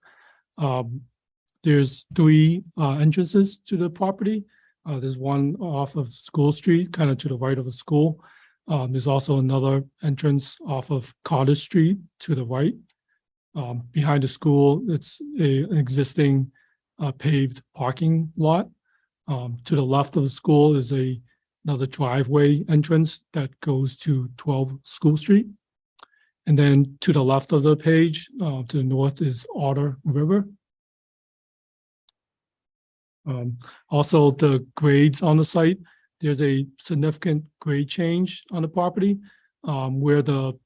There's 3 entrances to the property. There's one off of School Street, kind of to the right of the school. There's also another entrance off of Cottage Street to the right. Behind the school, it's an existing paved parking lot. To the left of the school is another driveway entrance that goes to 12 School Street. And then to the left of the page, to the north is Otter River. Also, the grades on the site, there's a significant grade change on the property where the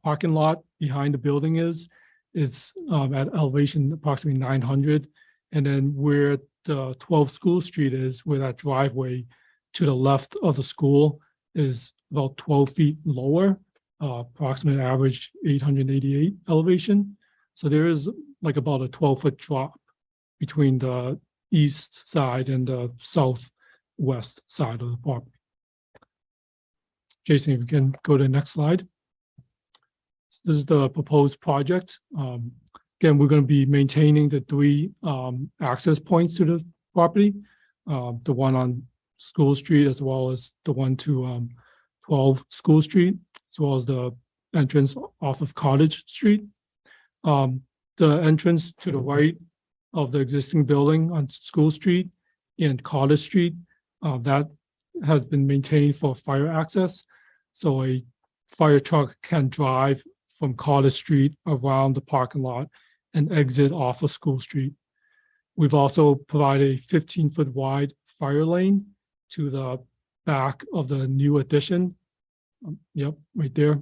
parking lot behind the building is at elevation approximately 900. And then where the 12 School Street is, where that driveway to the left of the school is about 12 feet lower, approximate average 888 elevation. So there is like about a 12-foot drop between the east side and the southwest side of the property. Jason, if you can go to the next slide. This is the proposed project. Again, we're going to be maintaining the 3 access points to the property, the one on School Street, as well as the one to 12 School Street, as well as the entrance off of Cottage Street. The entrance to the right of the existing building on School Street and Cottage Street, that has been maintained for fire access. So a fire truck can drive from Cottage Street around the parking lot and exit off of School Street. We've also provided a 15-foot wide fire lane to the back of the new addition. Yep, right there.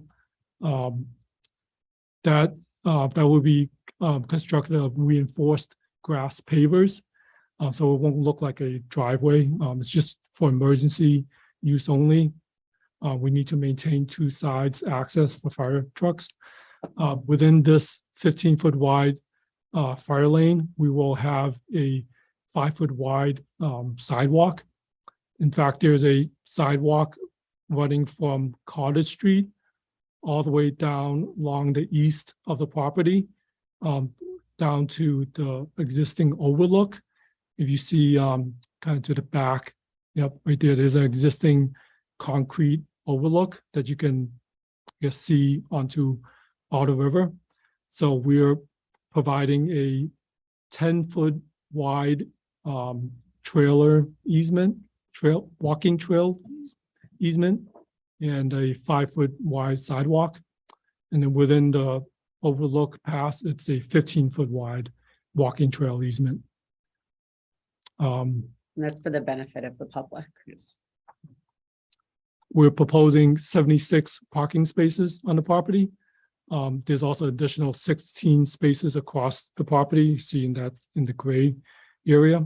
That will be constructed of reinforced grass pavers. So it won't look like a driveway. It's just for emergency use only. We need to maintain 2 sides access for fire trucks. Within this 15-foot wide fire lane, we will have a 5-foot wide sidewalk. In fact, there's a sidewalk running from Cottage Street all the way down along the east of the property, down to the existing overlook. If you see kind of to the back, yep, right there, there's an existing concrete overlook that you can see onto Otter River. So we're providing a 10-foot wide walking trail easement and a 5-foot wide sidewalk. And then within the overlook pass, it's a 15-foot wide walking trail easement. And that's for the benefit of the public. Yes. We're proposing 76 parking spaces on the property. There's also additional 16 spaces across the property. You see in the gray area.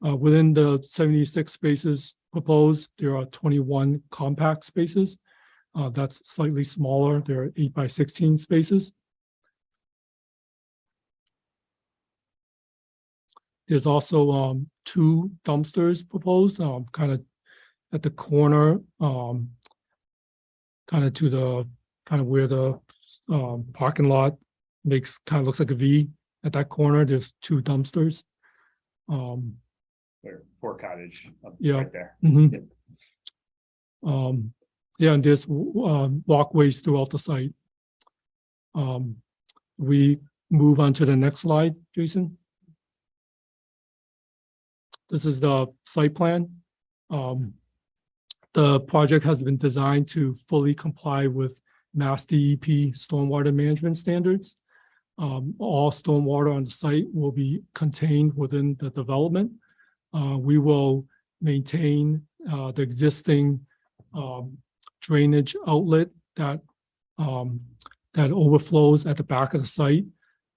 Within the 76 spaces proposed, there are 21 compact spaces. That's slightly smaller. There are 8 by 16 spaces. There's also 2 dumpsters proposed, kind of at the corner, kind of where the parking lot looks like a V. At that corner, there's 2 dumpsters. For Cottage, Yeah. right there. Mhm. Yep. Yeah, and there's walkways throughout the site. We move on to the next slide, Jason. This is the site plan. The project has been designed to fully comply with Mass DEP stormwater management standards. All stormwater on the site will be contained within the development. We will maintain the existing drainage outlet that overflows at the back of the site,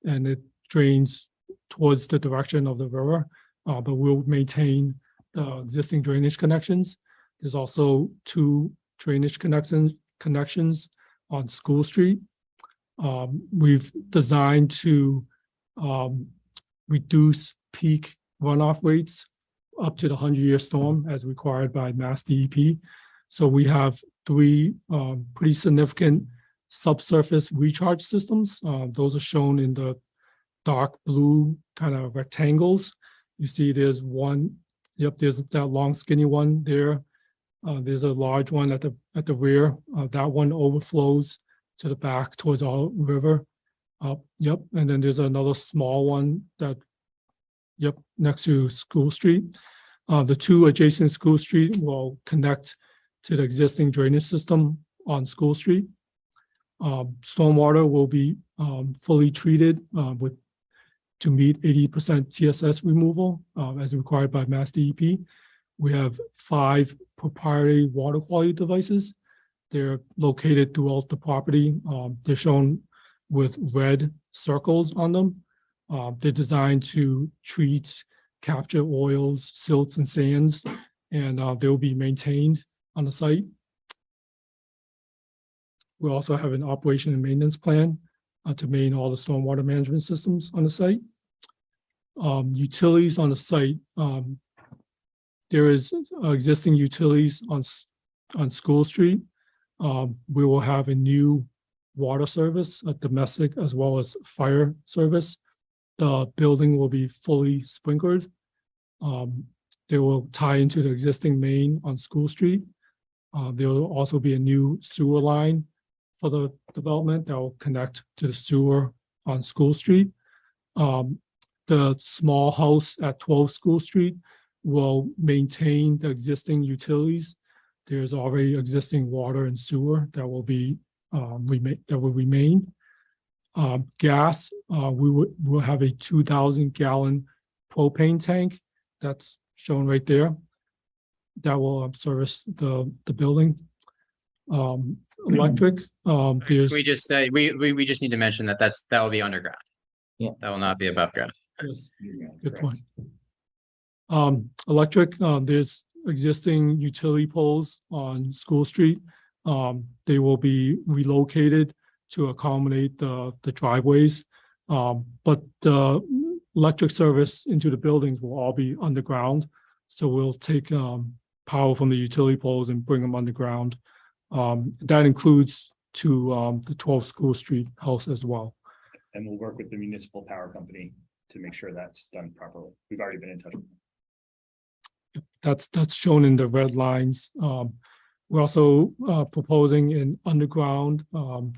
and it drains towards the direction of the river. But we'll maintain the existing drainage connections. There's also 2 drainage connections on School Street. We've designed to reduce peak runoff rates up to the 100-year storm as required by Mass DEP. So we have 3 pretty significant subsurface recharge systems. Those are shown in the dark blue kind of rectangles. You see there's one, yep, there's that long skinny one there. There's a large one at the rear. That one overflows to the back towards our river. Yep, and then there's another small one that, yep, next to School Street. The 2 adjacent School Street will connect to the existing drainage system on School Street. Stormwater will be fully treated to meet 80% TSS removal as required by Mass DEP. We have 5 proprietary water quality devices. They're located throughout the property. They're shown with red circles on them. They're designed to treat, capture oils, silts, and sands, and they will be maintained on the site. We also have an operation and maintenance plan to maintain all the stormwater management systems on the site. Utilities on the site. There is existing utilities on School Street. We will have a new water service, a domestic as well as fire service. The building will be fully sprinkled. They will tie into the existing main on School Street. There will also be a new sewer line for the development that will connect to the sewer on School Street. The small house at 12 School Street will maintain the existing utilities. There's already existing water and sewer that will be remain. Gas, we'll have a 2,000 gallon propane tank that's shown right there that will service the building. Electric, there's. We just say, we just need to mention that that will be underground. Yeah. That will not be above ground. Yes, good point. Electric, there's existing utility poles on School Street. They will be relocated to accommodate the driveways. But the electric service into the buildings will all be underground. So we'll take power from the utility poles and bring them underground. That includes to the 12 School Street house as well. And we'll work with the municipal power company to make sure that's done properly. We've already been in touch with them. That's shown in the red lines. We're also proposing an underground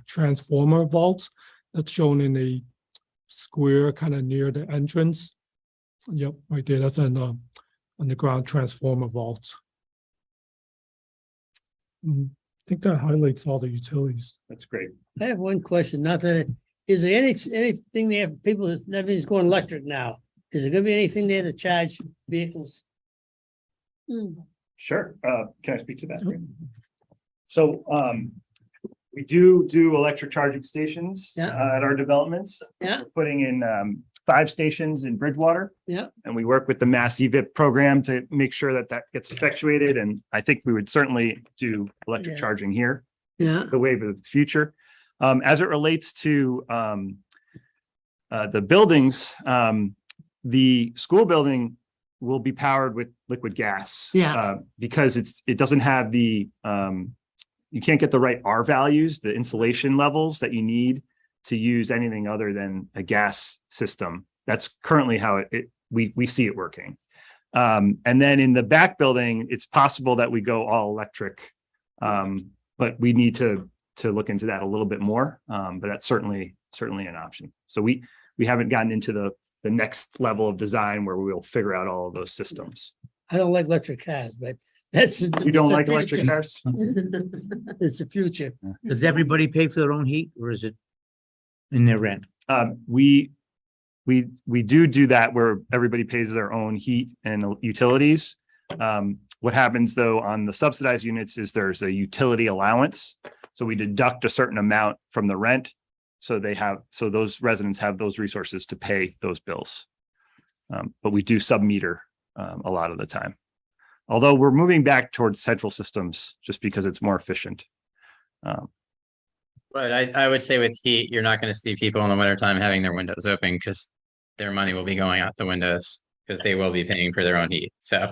transformer vault that's shown in a square kind of near the entrance. Yep, right there. That's an underground transformer vault. I think that highlights all the utilities. That's great. I have one question, not that, is there anything there, people, everything's going electric now. Is there gonna be anything there to charge vehicles? Sure. Can I speak to that? Sure. So we do electric charging stations Yeah. at our developments. Yeah. We're putting in 5 stations in Bridgewater. Yeah. And we work with the Mass EVIP program to make sure that gets effectuated. And I think we would certainly do electric Yeah. charging here. Yeah. The wave of the future. As it relates to the buildings, the school building will be powered with liquid gas. Yeah. Because it doesn't have the, you can't get the right R values, the insulation levels that you need to use anything other than a gas system. That's currently how we see it working. And then in the back building, it's possible that we go all electric but we need to look into that a little bit more. But that's certainly an option. So we haven't gotten into the next level of design where we will figure out all of those systems. I don't like electric cars, but that's. You don't like electric cars? It's the future. Does everybody pay for their own heat or is it in their rent? We do that where everybody pays their own heat and utilities. What happens though on the subsidized units is there's a utility allowance. So we deduct a certain amount from the rent. So those residents have those resources to pay those bills. But we do sub-meter a lot of the time. Although we're moving back towards central systems just because it's more efficient. But I would say with heat, you're not going to see people in the wintertime having their windows open because their money will be going out the windows because they will be paying for their own heat. So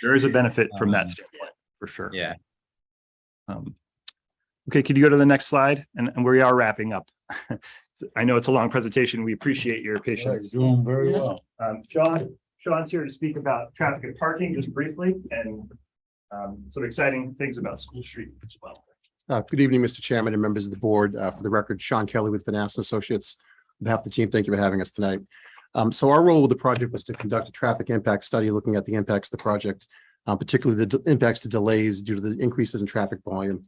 there is a benefit from that standpoint for sure. Yeah. Okay, could you go to the next slide? And we are wrapping up. I know it's a long presentation. We appreciate your patience. Doing very well. Sean's here to speak about traffic and parking just briefly and some exciting things about School Street as well. Good evening, Mr. Chairman and members of the board. For the record, Sean Kelly with Vanessa Associates. On behalf of the team, thank you for having us tonight. So our role with the project was to conduct a traffic impact study looking at the impacts of the project, particularly the impacts to delays due to the increases in traffic volume.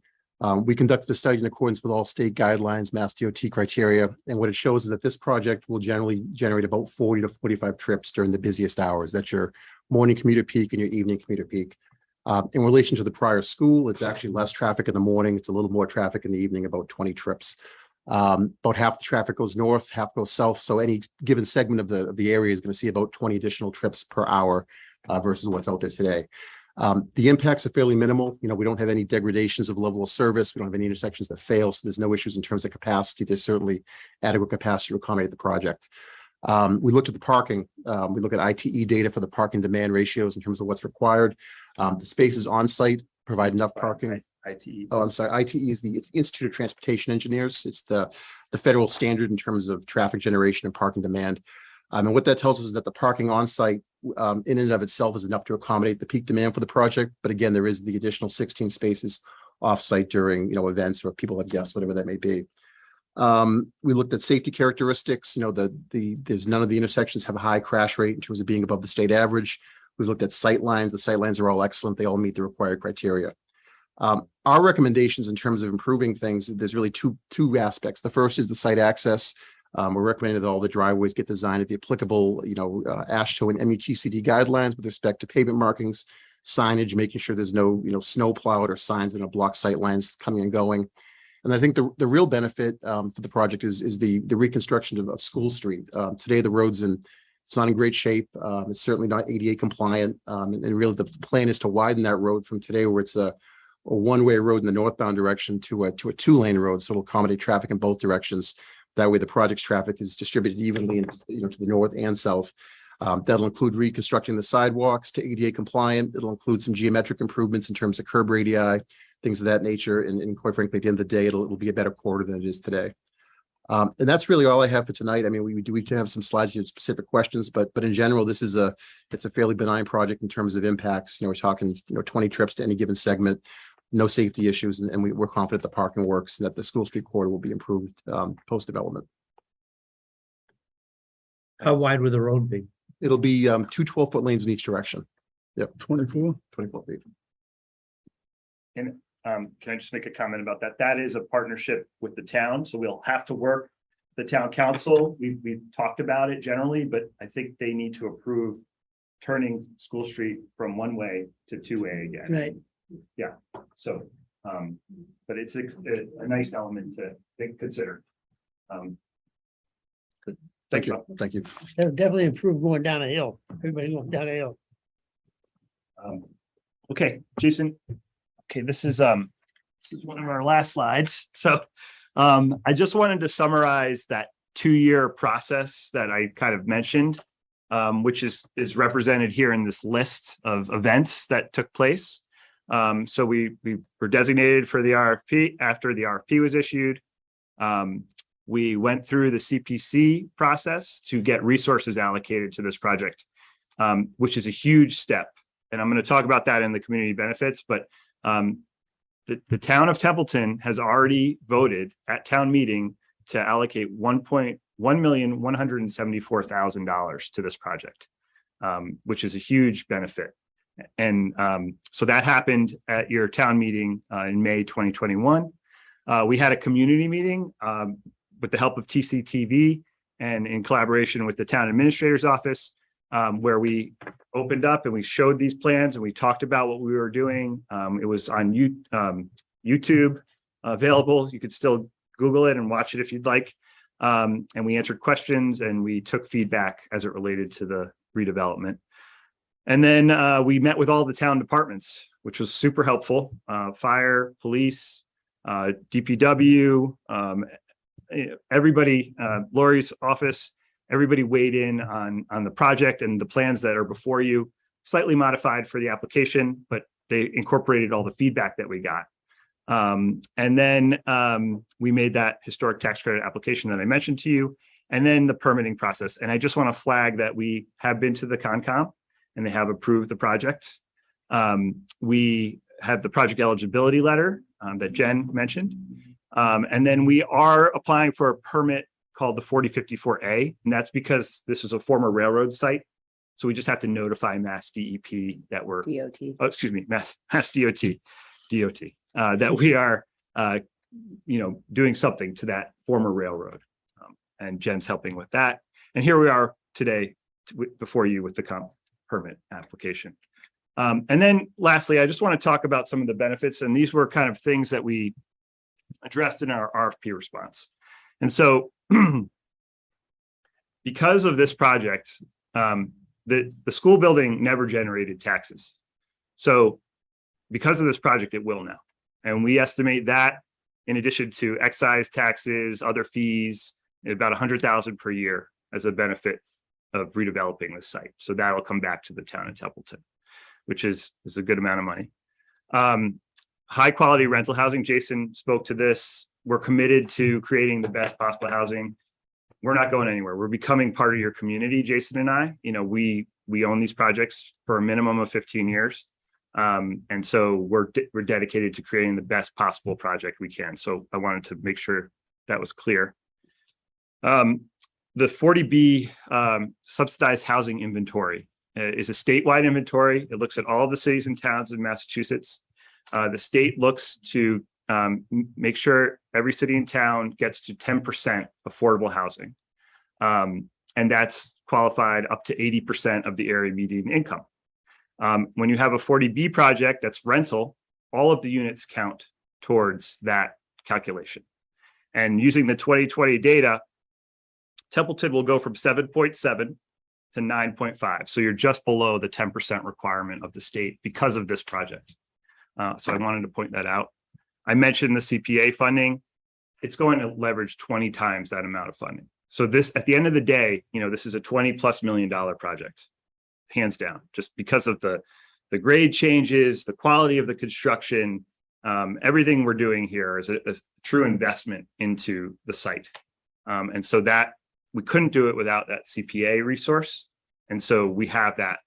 We conducted a study in accordance with all state guidelines, Mass DOT criteria, and what it shows is that this project will generally generate about 40 to 45 trips during the busiest hours. That's your morning commuter peak and your evening commuter peak. In relation to the prior school, it's actually less traffic in the morning. It's a little more traffic in the evening, about 20 trips. About half the traffic goes north, half goes south. So any given segment of the area is going to see about 20 additional trips per hour versus what's out there today. The impacts are fairly minimal. You know, we don't have any degradations of level of service. We don't have any intersections that fail. So there's no issues in terms of capacity. There's certainly adequate capacity to accommodate the project. We looked at the parking. We look at ITE data for the parking demand ratios in terms of what's required. The spaces on site provide enough parking. ITE. Oh, I'm sorry. ITE is it's the Institute of Transportation Engineers. It's the federal standard in terms of traffic generation and parking demand. And what that tells us is that the parking on site in and of itself is enough to accommodate the peak demand for the project. But again, there is the additional 16 spaces off site during, events or people have guests, whatever that may be. We looked at safety characteristics. There's none of the intersections have a high crash rate in terms of being above the state average. We've looked at sight lines. The sight lines are all excellent. They all meet the required criteria. Our recommendations in terms of improving things, there's really two aspects. The first is the site access. We're recommending that all the driveways get designed at the applicable, AASHTO and MEGCD guidelines with respect to pavement markings, signage, making sure there's no, snow plowed or signs that block sight lines coming and going. And I think the real benefit for the project is the reconstruction of School Street. Today, the road's it's not in great shape. It's certainly not ADA compliant. And really the plan is to widen that road from today where it's a one-way road in the northbound direction to a two-lane road. So it'll accommodate traffic in both directions. That way the project's traffic is distributed evenly to the north and south. That'll include reconstructing the sidewalks to ADA compliant. It'll include some geometric improvements in terms of curb radii, things of that nature. And quite frankly, at the end of the day, it'll be a better corridor than it is today. And that's really all I have for tonight. I mean, we do have some slides here, specific questions, but in general, it's a fairly benign project in terms of impacts. We're talking, 20 trips to any given segment, no safety issues, and we're confident the parking works and that the School Street corridor will be improved post-development. How wide will the road be? It'll be two 12-foot lanes in each direction. Yep. 24. 24 feet. And can I just make a comment about that? That is a partnership with the town, so we'll have to work the town council. We've talked about it generally, but I think they need to approve turning School Street from one way to two-way again. Right. Yeah. So, but it's a nice element to consider. Good. Thanks, Thank you. Rob. Thank you. That'll definitely improve going down a hill. Everybody going down a hill. Okay, Jason. Okay, this is one of our last slides. So I just wanted to summarize that 2-year process that I kind of mentioned, which is represented here in this list of events that took place. So we were designated for the RFP after the RFP was issued. We went through the CPC process to get resources allocated to this project, which is a huge step. And I'm going to talk about that in the community benefits, but the town of Templeton has already voted at town meeting to allocate $1,174,000 to this project, which is a huge benefit. And so that happened at your town meeting in May 2021. We had a community meeting with the help of TCTV and in collaboration with the town administrator's office, where we opened up and we showed these plans and we talked about what we were doing. It was on YouTube available. You could still Google it and watch it if you'd like. And we answered questions and we took feedback as it related to the redevelopment. And then we met with all the town departments, which was super helpful. Fire, police, DPW, everybody, Lori's office, everybody weighed in on the project and the plans that are before you, slightly modified for the application, but they incorporated all the feedback that we got. And then we made that historic tax credit application that I mentioned to you, and then the permitting process. And I just want to flag that we have been to the Concom and they have approved the project. We have the project eligibility letter that Jen mentioned. And then we are applying for a permit called the 4054A, and that's because this is a former railroad site. So we just have to notify Mass DEP that we're, DOT. oh, excuse me, Mass DOT, that we are, doing something to that former railroad. And Jen's helping with that. And here we are today before you with the permit application. And then lastly, I just want to talk about some of the benefits. And these were kind of things that we addressed in our RFP response. And so because of this project, the school building never generated taxes. So because of this project, it will now. And we estimate that in addition to excise taxes, other fees, about $100,000 per year as a benefit of redeveloping this site. So that'll come back to the town of Templeton, which is a good amount of money. High quality rental housing. Jason spoke to this. We're committed to creating the best possible housing. We're not going anywhere. We're becoming part of your community, Jason and I. We own these projects for a minimum of 15 years. And so we're dedicated to creating the best possible project we can. So I wanted to make sure that was clear. The 40B subsidized housing inventory is a statewide inventory. It looks at all the cities and towns in Massachusetts. The state looks to make sure every city and town gets to 10% affordable housing. And that's qualified up to 80% of the area median income. When you have a 40B project that's rental, all of the units count towards that calculation. And using the 2020 data, Templeton will go from 7.7 to 9.5. So you're just below the 10% requirement of the state because of this project. So I wanted to point that out. I mentioned the CPA funding. It's going to leverage 20 times that amount of funding. So this, at the end of the day, this is a $20+ million project, hands down, just because of the grade changes, the quality of the construction, everything we're doing here is a true investment into the site. And so that we couldn't do it without that CPA resource. And so we have that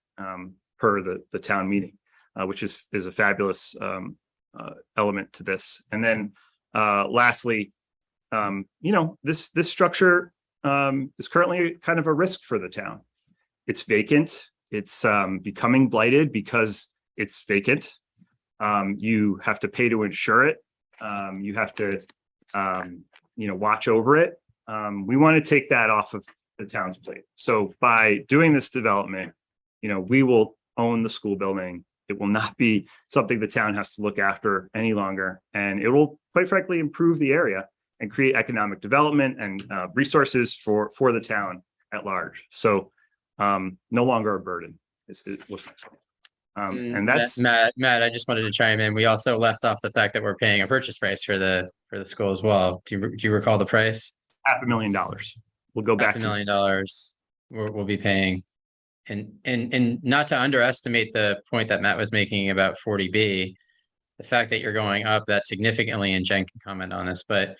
per the town meeting, which is a fabulous element to this. And then lastly, this structure is currently kind of a risk for the town. It's vacant. It's becoming blighted because it's vacant. You have to pay to insure it. You have to, watch over it. We want to take that off of the town's plate. So by doing this development, we will own the school building. It will not be something the town has to look after any longer. And it will, quite frankly, improve the area and create economic development and resources for the town at large. So no longer a burden. And that's Matt, I just wanted to chime in. We also left off the fact that we're paying a purchase price for the school as well. Do you recall the price? $500,000. We'll go back to $500,000 we'll be paying. And not to underestimate the point that Matt was making about 40B, the fact that you're going up that significantly, and Jen can comment on this, but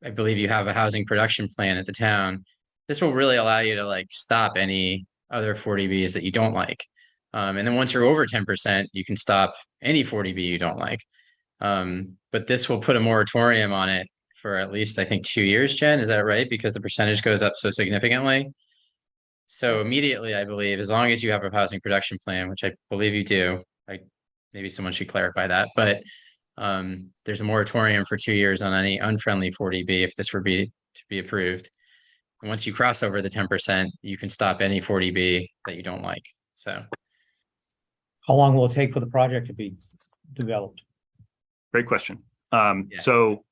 I believe you have a housing production plan at the town. This will really allow you to stop any other 40Bs that you don't like. And then once you're over 10%, you can stop any 40B you don't like. But this will put a moratorium on it for at least, I think, 2 years, Jen, is that right? Because the percentage goes up so significantly. So immediately, I believe, as long as you have a housing production plan, which I believe you do, maybe someone should clarify that, but there's a moratorium for 2 years on any unfriendly 40B if this were to be approved. And once you cross over the 10%, you can stop any 40B that you don't like. So How long will it take for the project to be developed? Great question. So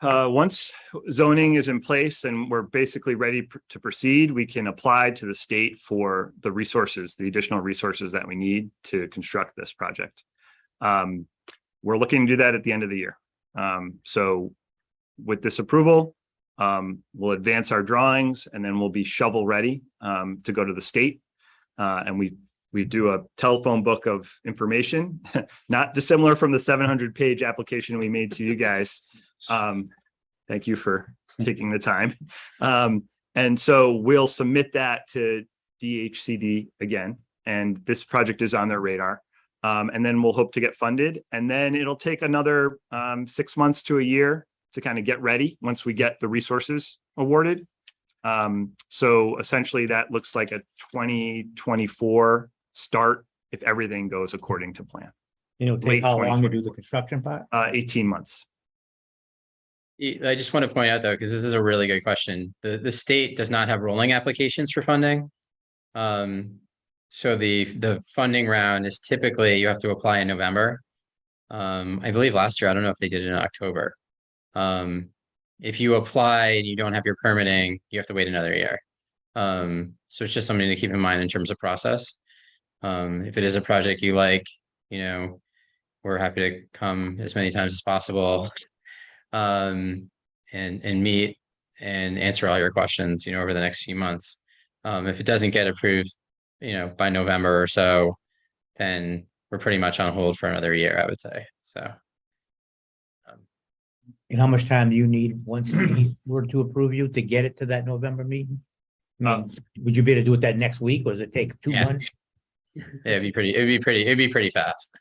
once zoning is in place and we're basically ready to proceed, we can apply to the state for the resources, the additional resources that we need to construct this project. We're looking to do that at the end of the year. So with this approval, we'll advance our drawings and then we'll be shovel ready to go to the state. And we do a telephone book of information, not dissimilar from the 700-page application we made to you guys. Thank you for taking the time. And so we'll submit that to DHCD again, and this project is on their radar. And then we'll hope to get funded, and then it'll take another 6 months to a year to kind of get ready once we get the resources awarded. So essentially that looks like a 2024 start if everything goes according to plan. You know, take Late how long to do 2024. the construction part? 18 months. I just want to point out though, because this is a really good question. The state does not have rolling applications for funding. So the funding round is typically you have to apply in November. I believe last year, I don't know if they did it in October. If you apply and you don't have your permitting, you have to wait another year. So it's just something to keep in mind in terms of process. If it is a project you like, you know, we're happy to come as many times as possible. And meet and answer all your questions, you know, over the next few months. If it doesn't get approved, you know, by November or so, then we're pretty much on hold for another year, I would say. So. And how much time do you need once we were to approve you to get it to that November meeting? I mean, would you be able to do it that next week, or does it take 2 months? Yeah, it'd be pretty fast.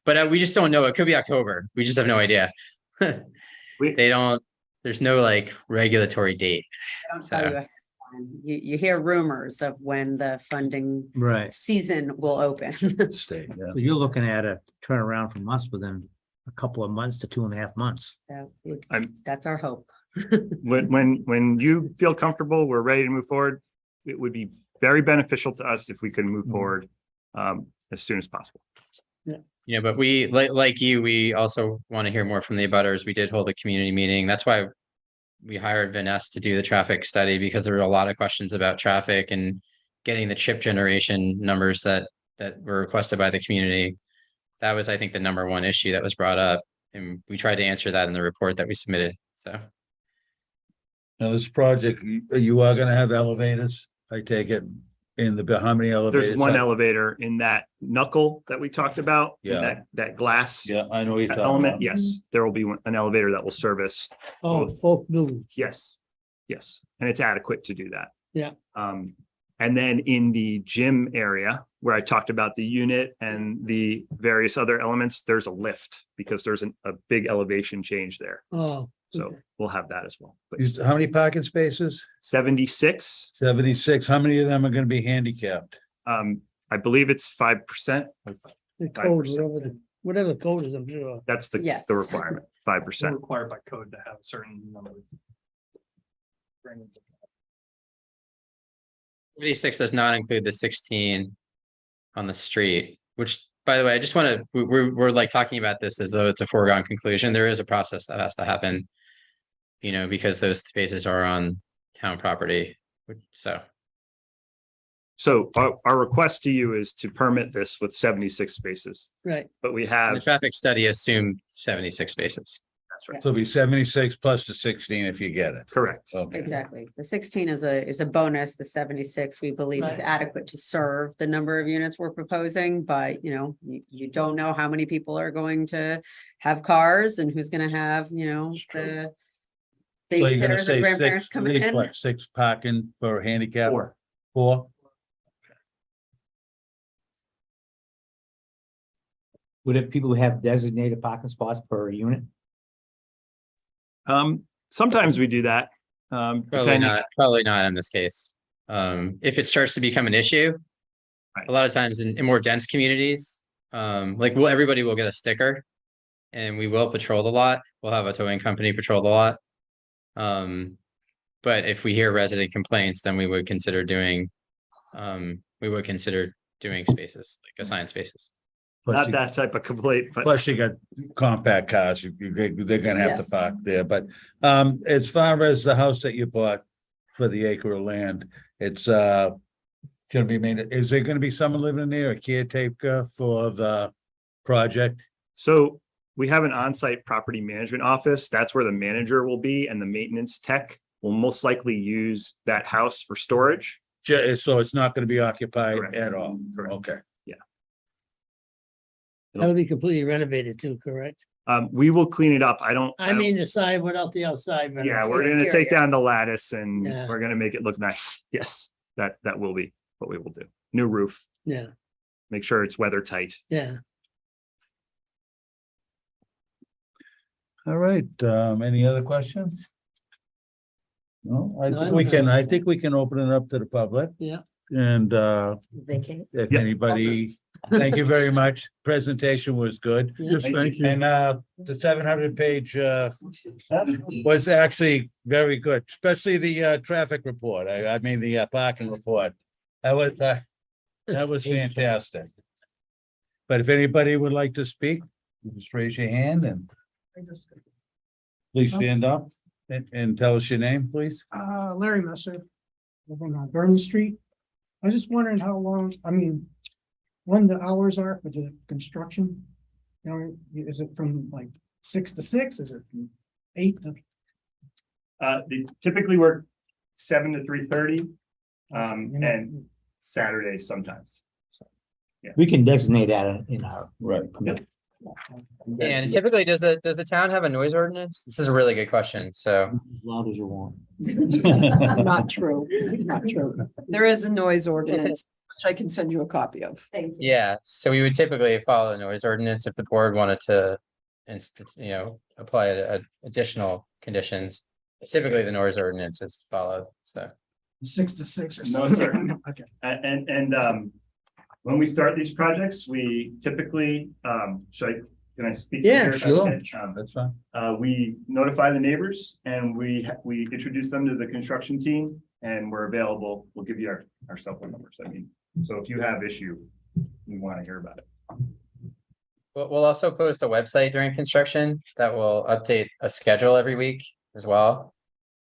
But we just don't know. It could be October. We just have no idea. There's no like regulatory date. I don't tell you ahead of time. You hear rumors of when the funding Right. season will open. State, yeah. So you're looking at a turnaround from us within a couple of months to 2.5 months. That's our hope. When you feel comfortable, we're ready to move forward. It would be very beneficial to us if we can move forward as soon as possible. Yeah, but we like you, we also want to hear more from the abutters. We did hold a community meeting. That's why we hired Vanessa to do the traffic study, because there were a lot of questions about traffic and getting the chip generation numbers that were requested by the community. That was, I think, the #1 issue that was brought up, and we tried to answer that in the report that we submitted. So. Now, this project, you are gonna have elevators, I take it, in the, how many elevators? There's one elevator in that knuckle that we talked about. Yeah. That glass Yeah, I know what you're talking element. about. Yes, there will be an elevator that will service. Oh, both. both buildings. Yes, yes, and it's adequate to do that. Yeah. And then in the gym area where I talked about the unit and the various other elements, there's a lift because there's a big elevation change there. Oh. So we'll have that as well. But How many parking spaces? 76, 76. How many of them are gonna be handicapped? I believe it's 5%. The code, 5%. whatever the code is, I'm sure. That's the Yes. requirement, 5%. Required by code to have certain numbers. 76 does not include the 16 on the street, which, by the way, I just want to, we're like talking about this as though it's a foregone conclusion. There is a process that has to happen, you know, because those spaces are on town property. So our request to you is to permit this with 76 spaces, Right. but we the have, traffic study assumed 76 spaces. that's right, So it'll be 76 plus the 16 if you get it. correct. Okay. Exactly. The 16 is a bonus. The 76, we believe, is Right. adequate to serve the number of units we're proposing, but you know, you don't know how many people are going to have cars and who's gonna have, you know, the So you're gonna babysitters say and grandparents six, at coming least in. what, 6 parking for handicap? Four. 4? Would it people who have designated parking spots per unit? Sometimes we do that. Probably Depending, probably not in this case. If it starts to become an issue, Right. a lot of times in more dense communities, everybody will get a sticker. And we will patrol the lot. We'll have a towing company patrol the lot. But if we hear resident complaints, then we would consider doing spaces, like assigned spaces. not that type of complaint, but Plus you got compact cars, they're gonna have to Yes. park there, but as far as the house that you bought for the acre of land, it's gonna be made, is there gonna be someone living there, a caretaker for the project? so we have an on-site property management office. That's where the manager will be, and the maintenance tech will most likely use that house for storage. So it's not gonna be occupied Correct. at all? Correct. Okay. That'll be completely renovated too, correct? We will clean it up. I don't. I mean, the side without the outside. Yeah, renovation. we're gonna take Exterior. down the lattice and Yeah. we're gonna make it look nice. Yes, that will be what we will do. New roof, Yeah, make sure it's weather tight. yeah. All right, any other questions? No, I think None. I think we can open it up to the public. Yeah. And Vacate. if Yeah. anybody, thank you very much. Presentation was good. Yes, thank you. And the 700-page was actually very good, especially the traffic report. I mean, the parking report. That was fantastic. But if anybody would like to speak, just raise your hand and please stand up and tell us your name, please. Larry Messer, living on Vernon Street. I was just wondering how long, when the hours are for the construction? You know, is it from like 6 to 6? Is it from 8 to? They typically work 7 to 3:30, you know, and Saturdays sometimes. We can designate that in our. Right. And typically, does the town have a noise ordinance? This is a really good question. So As loud as you want. Not true, not true. There is a noise ordinance, which I can send you a copy of. yeah, so we would typically follow the noise ordinance if the board wanted to apply additional conditions. Typically, the noise ordinance is followed. So 6 to 6 or No, something? sir. Okay. And when we start these projects, we typically, can I speak? Yeah, here? Sure, Okay, that's fine. we notify the neighbors and we introduce them to the construction team and we're available. We'll give you our cell phone numbers. So if you have issue, we want to hear about it. we'll also post a website during construction that will update a schedule every week as well.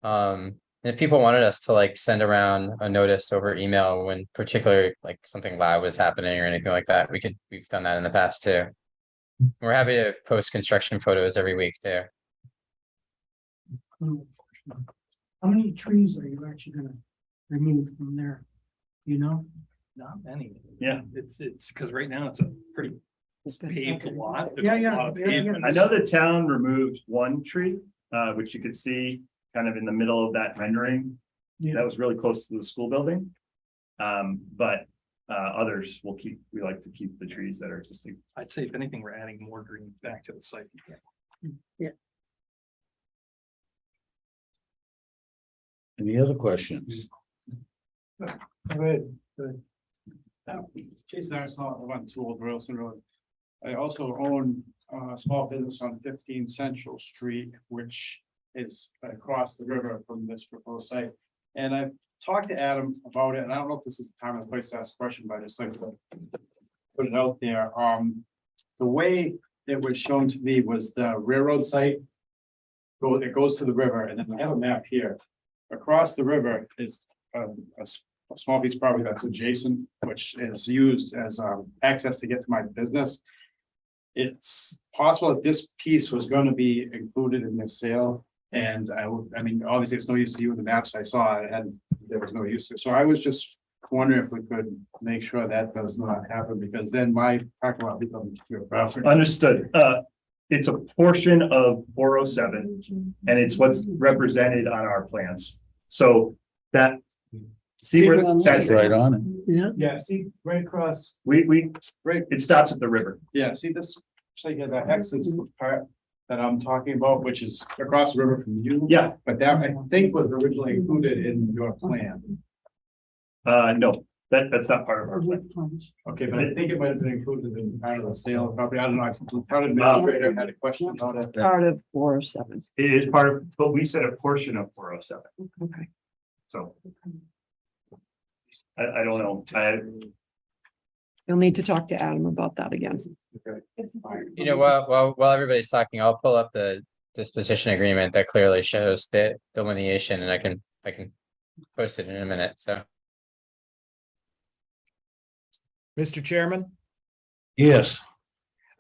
And if people wanted us to send around a notice over email when particularly something loud was happening or anything like that, we've done that in the past too. We're happy to post construction photos every week too. How many trees are you actually gonna remove from there? You know? Not many. Yeah, it's because right now it's a pretty paved lot. There's Yeah, a yeah, lot of yeah, pavement. I know the town removed one tree, which you could see kind of in the middle of that rendering. Yeah. That was really close to the school building. But others we like to keep the trees that are existing. I'd say if anything, we're adding more green back to the site. Any other questions? Jason, I went to Old Boylston Road. I also own a small business on 15 Central Street, which is across the river from this proposed site. And I've talked to Adam about it, and I don't know if this is the time and place to ask a question, but I just like to put it out there. The way it was shown to me was the railroad site. It goes to the river, and then I have a map here. Across the river is a small piece of property that's adjacent, which is used as access to get to my business. It's possible that this piece was going to be included in this sale. And I mean, obviously it's no use to you in the maps I saw, there was no use to, so I was just wondering if we could make sure that does not happen, because then my parking lot becomes your property. Understood. It's a portion of 407 and it's what's represented on our plans. So that, see where that's Right on it. Yeah. Yeah, see, right across, we, right, it stops at the river. yeah, see this So yeah, that X is the part that I'm talking about, which is across the river from you. Yeah. But that I think was originally included in your plan. No, that's not part of our plan. Okay, but I think it might have been included in part of the sale of property. I don't know. The town administrator had a question about it. Part of 407. It is part of, but we said a portion of 407, Okay. so. I don't know, You'll need to talk to Adam about that again. You know, while everybody's talking, I'll pull up the disposition agreement that clearly shows the delineation, and I can post it in a minute, so. Mr. Chairman, Yes.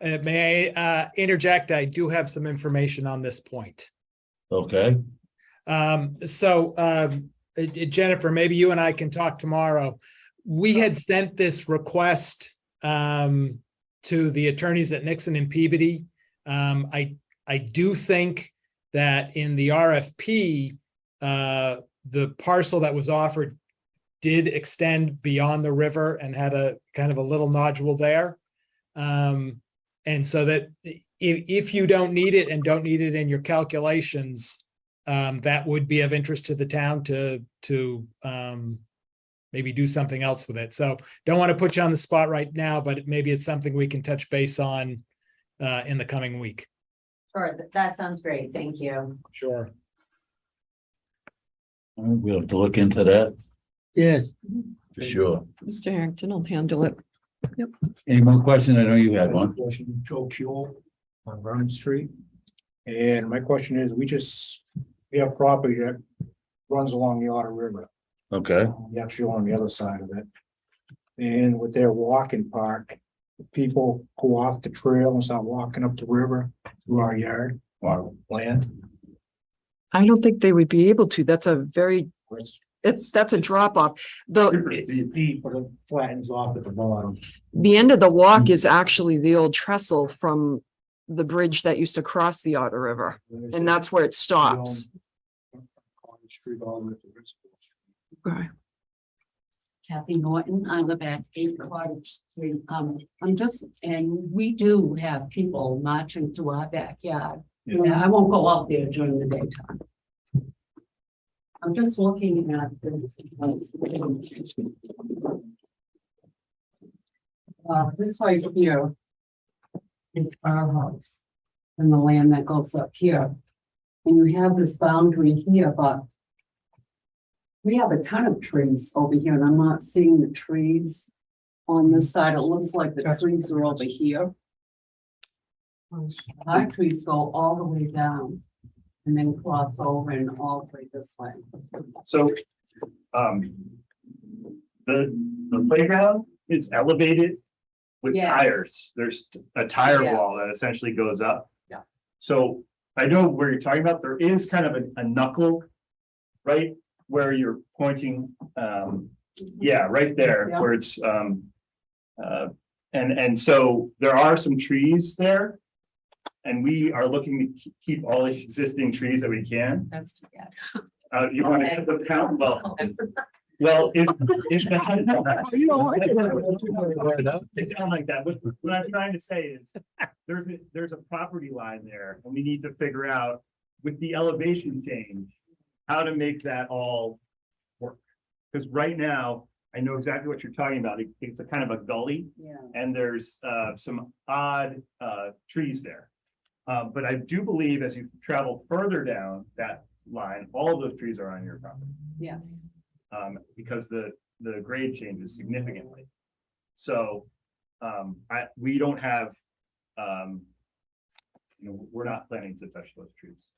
may I interject? I do have some information on this point. Okay. Jennifer, maybe you and I can talk tomorrow. We had sent this request to the attorneys at Nixon and Peabody. I do think that in the RFP, the parcel that was offered did extend beyond the river and had a kind of a little nodule there. And so that if you don't need it and don't need it in your calculations, that would be of interest to the town to maybe do something else with it. So don't want to put you on the spot right now, but maybe it's something we can touch base on in the coming week. Sure, that sounds great. Thank you. Sure. We'll have to look into that Yeah, for sure. Mr. Harrington will handle it. Any more questions? I know you had one. Question, Joe Kuehl on Vernon Street. And my question is, we have property that runs along the Otter River. Okay. Actually on the other side of it. And with their walking park, people go off the trail and start walking up the river through our yard, our land. I don't think they would be able to. That's a very, that's a drop off. It's deep, but it flattens off at the bottom. The end of the walk is actually the old trestle from the bridge that used to cross the Otter River. And that's where it stops. Street all the way to Richfield Street. Okay. Kathy Norton, I live at 8 Cottage Street. And we do have people marching through our backyard. Yeah, I won't go out there during the daytime. I'm just looking at this. This right here is our house and the land that goes up here. And you have this boundary here, but we have a ton of trees over here, and I'm not seeing the trees on this side. It looks like the trees are over here. Our trees go all the way down and then cross over and all the way this way. So, the playground is elevated with Yes. tires. There's a tire Yes. wall that essentially goes up. Yeah. So I know where you're talking about. There is kind of a knuckle, right where you're pointing. Yeah, right there Yeah. where it's, and so there are some trees there. And we are looking to keep all the existing trees that we can. That's too bad. You want to hit the count? Well, if. You know what? It's not like that. What I'm trying to say is, there's a property line there, and we need to figure out with the elevation change, how to make that all work. Because right now, I know exactly what you're talking about. It's a kind of a gully, Yeah. and there's some odd trees there. But I do believe as you travel further down that line, all of those trees are on your property. Yes. Because the grade changes significantly. So, we don't have, we're not planning to touch those trees.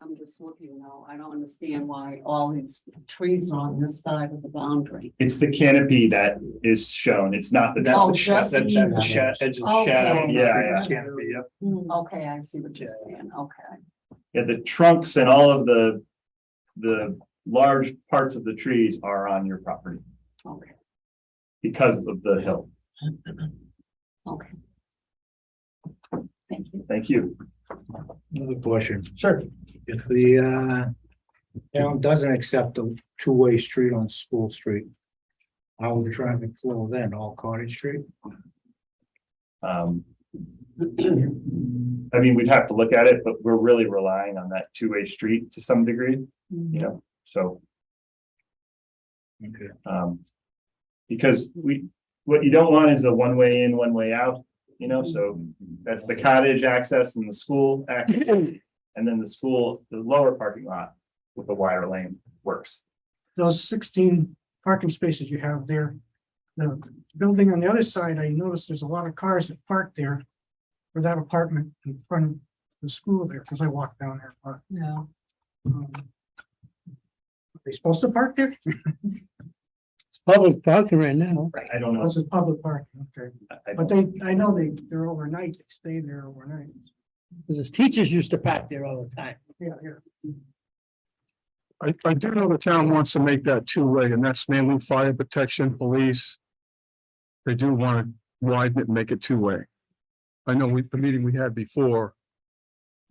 I'm just looking now. I don't understand why all these trees are on this side of the boundary. It's the canopy that is shown. It's not the. Oh, That's just the edge of the shadow. Okay. Yeah. Canopy, yep. Okay, I see what you're saying. Okay. Yeah, the trunks and all of the large parts of the trees are on your property Okay. because of the hill. Okay. Thank you. Thank you. Another question. Sure. If the town doesn't accept a two-way street on School Street, how will the traffic flow then? All Cottage Street? I mean, we'd have to look at it, but we're really relying on that two-way street to some degree, you know, so. Okay. Because what you don't want is a one-way in, one-way out, you know, so that's the cottage access and the school access. And then the lower parking lot with the wider lane works. Those 16 parking spaces you have there, the building on the other side, I noticed there's a lot of cars that park there for that apartment in front of the school there, because I walk down there. But, Yeah. are they supposed to park there? It's public parking right now. I don't know. It's a public parking, okay. But I know they're overnight, they stay there overnight. Because the teachers used to park there all the time. Yeah, yeah. I do know the town wants to make that two-way, and that's mainly fire protection, police. They do want to widen it and make it two-way. I know the meeting we had before,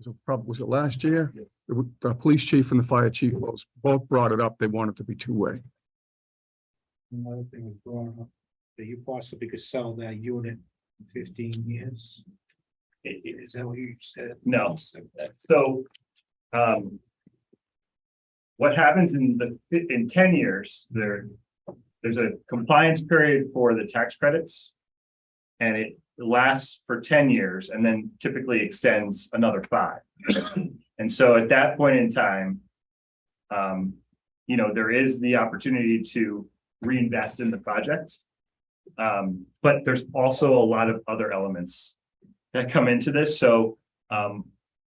was it last year? The police chief and the fire chief both brought it up. They want it to be two-way. Another thing was brought up, that you possibly could sell that unit in 15 years. Is that what you said? No. So, what happens in 10 years, there's a compliance period for the tax credits. And it lasts for 10 years and then typically extends another 5. And so at that point in time, you know, there is the opportunity to reinvest in the project. But there's also a lot of other elements that come into this. So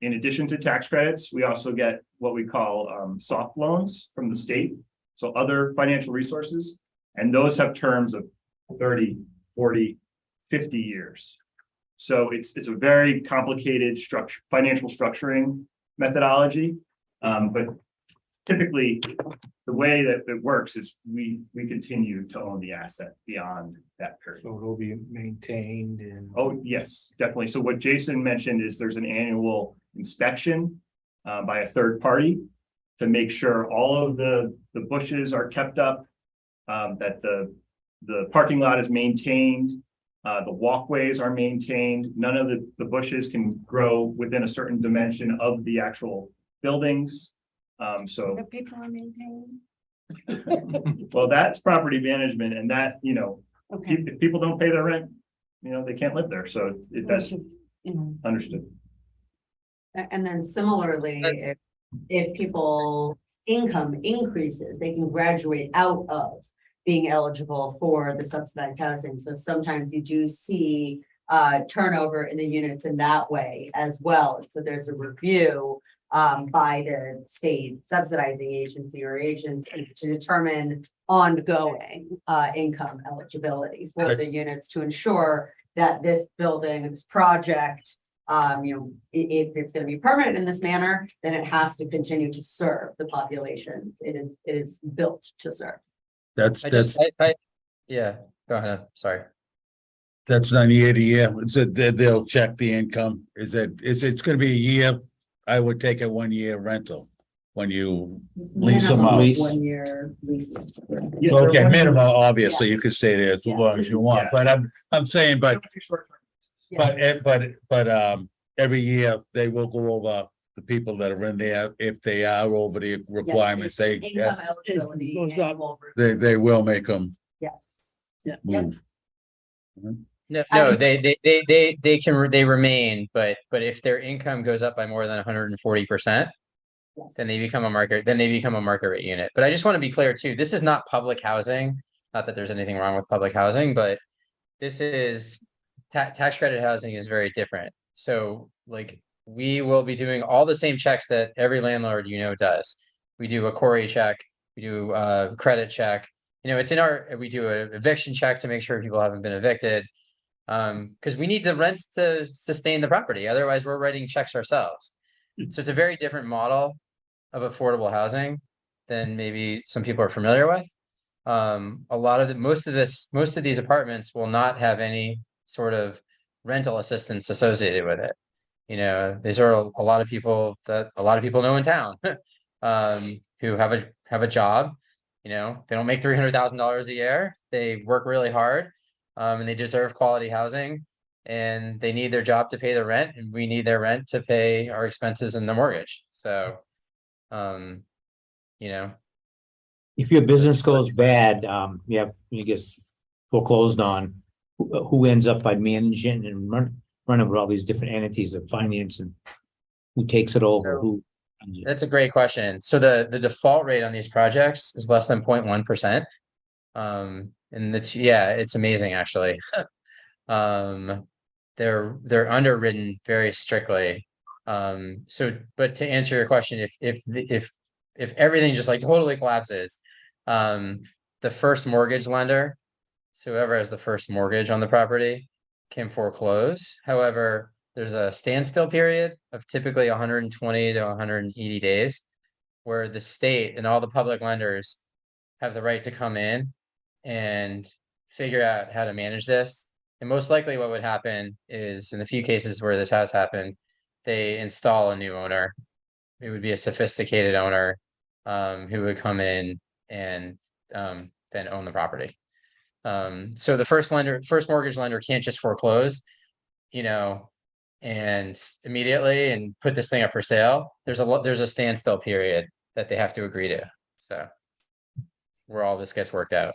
in addition to tax credits, we also get what we call soft loans from the state. So other financial resources, and those have terms of 30, 40, 50 years. So it's a very complicated financial structuring methodology. But typically the way that it works is we continue to own the asset beyond that period. So it'll be maintained and. Oh, yes, definitely. So what Jason mentioned is there's an annual inspection by a third party to make sure all of the bushes are kept up, that the parking lot is maintained, the walkways are maintained. None of the bushes can grow within a certain dimension of the actual buildings. So The people are maintaining. well, that's property management, and that, you know, Okay. if people don't pay their rent, you know, they can't live there. So that's understood. And then similarly, if people's income increases, they can graduate out of being eligible for the subsidized housing. So sometimes you do see turnover in the units in that way as well. So there's a review by the state subsidizing agency or agency to determine ongoing income eligibility for the units to ensure that this building, this project, you know, if it's going to be permanent in this manner, then it has to continue to serve the populations it is built to serve. Yeah, go ahead. Sorry. That's 98 a year. They'll check the income. It's gonna be a year. I would take a 1-year rental when you lease them out. 1-year leases. Okay, minimum, obviously, you could stay there as long as you want, but I'm saying, but every year they will go over the people that are in there. If they are over the requirements, Income eligibility. Goes up. they will make them Yes. move. No, they remain, but if their income goes up by more than 140%, then they become a market rate unit. But I just want to be clear too, this is not public housing. Not that there's anything wrong with public housing, but this is tax credit housing is very different. So like we will be doing all the same checks that every landlord, you know, does. We do a Corey check, we do a credit check. You know, we do an eviction check to make sure people haven't been evicted. Because we need the rents to sustain the property. Otherwise, we're writing checks ourselves. So it's a very different model of affordable housing than maybe some people are familiar with. Most of these apartments will not have any sort of rental assistance associated with it. You know, these are a lot of people that a lot of people know in town who have a job. You know, they don't make $300,000 a year. They work really hard. And they deserve quality housing. and they need their job to pay the rent, and we need their rent to pay our expenses and the mortgage. So, you know, If your business goes bad, you get foreclosed on, who ends up by managing and running with all these different entities of finance and who takes it over, So- who? that's a great question. So the default rate on these projects is less than 0.1%. And it's amazing, actually. They're underwritten very strictly. But to answer your question, if everything just like totally collapses, the first mortgage lender, so whoever has the first mortgage on the property, can foreclose. However, there's a standstill period of typically 120 to 180 days, where the state and all the public lenders have the right to come in and figure out how to manage this. And most likely what would happen is, in the few cases where this has happened, they install a new owner. It would be a sophisticated owner who would come in and then own the property. So the first mortgage lender can't just foreclose, and immediately and put this thing up for sale. There's a standstill period that they have to agree to. So where all this gets worked out.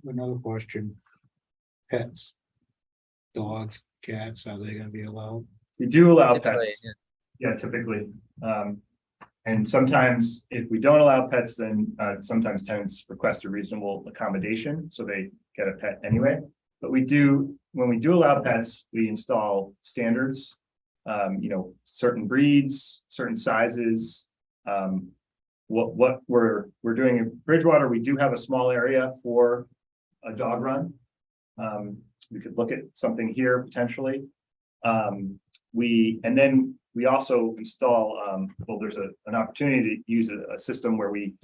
Another question. Pets. Dogs, cats, are they gonna be allowed? We do allow Typically, pets. Yeah, typically. And sometimes if we don't allow pets, then sometimes tenants request a reasonable accommodation, so they get a pet anyway. But when we do allow pets, we install standards, certain breeds, certain sizes. What we're doing in Bridgewater, we do have a small area for a dog run. We could look at something here potentially. We also install, there's an opportunity to use a system where we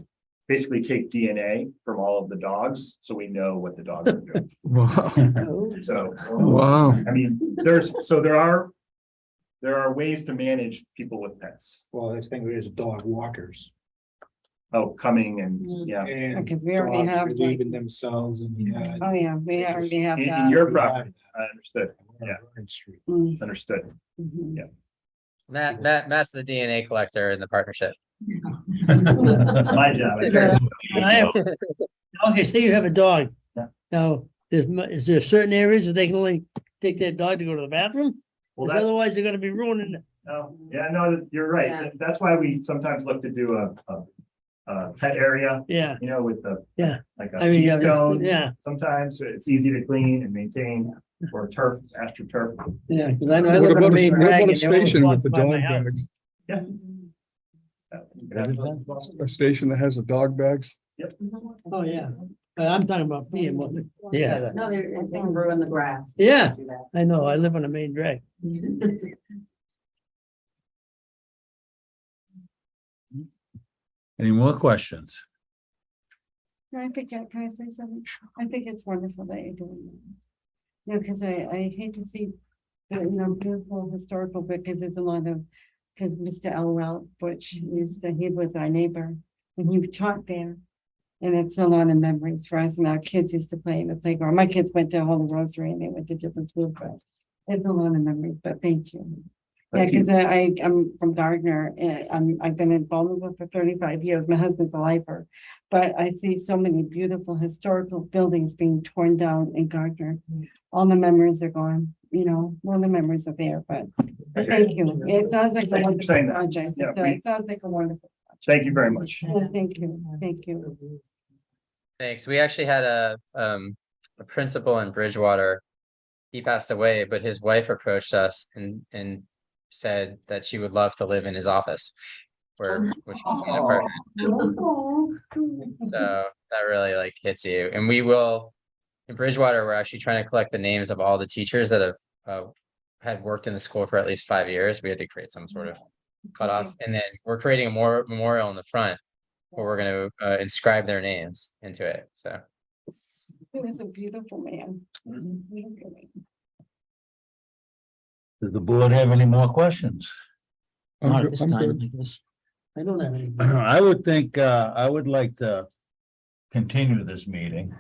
basically take DNA from all of the dogs, so we know what the dogs are doing. Wow. So, Wow. I mean, there are ways to manage people with pets. Well, this thing is dog walkers. Oh, coming and, yeah. And Because we already dogs have, like- relieving themselves in the yard. Oh, yeah, we already have In that. your property, I understood, yeah. Street. Mm, Understood. mhm. Matt's the DNA collector in the partnership. That's my job. Okay, say you have a dog. Yeah. Now, is there certain areas that they can only take their dog to go to the bathroom? Well, Because otherwise they're gonna be ruining it. no, you're right. Yeah. That's why we sometimes look to do a pet area, Yeah, with the. Yeah. Like I a mean, pea stone. yeah, Sometimes it's easy to clean and maintain, or turf, astroturf. yeah, because I know I live on a main drag. and they always walk by my house. Yeah. A station that has the dog bags. Oh, yeah, but I'm talking about peeing, yeah, No, they can ruin the grass. Yeah. Do that. I know, I live on a main drag. Any more questions? I think, can I say something? I think it's wonderful that you're doing that. Because I hate to see the, beautiful historical, because there's a lot of, because Mr. Elwell, Butch, he was our neighbor, and he taught there. And it's a lot of memories for us, and our kids used to play in the playground. My kids went to Holy Rosary and they went to different schools, but it's a lot of memories, but thank you. Yeah, because I'm from Gardner, and I've been in Baldwinville for 35 years. My husband's a lifer, but I see so many beautiful historical buildings being torn down in Gardner. All the memories are gone, all the memories are there, but thank you. It sounds like a Thank you for wonderful saying that. project. Yeah, It sounds like a wonderful. Thank you very much. Yeah, thank you. Thanks. We actually had a principal in Bridgewater. He passed away, but his wife approached us and said that she would love to live in his office. Which so that really hits you. And we will, in Bridgewater, we're actually trying to collect the names of all the teachers that have had worked in the school for at least 5 years. We had to create some sort of cutoff, and then we're creating a memorial in the front where we're going to inscribe their names into it. So He was a beautiful man. Does the board have any more questions? Not at this time, I guess. I don't have any. I would think, I would like to continue this meeting.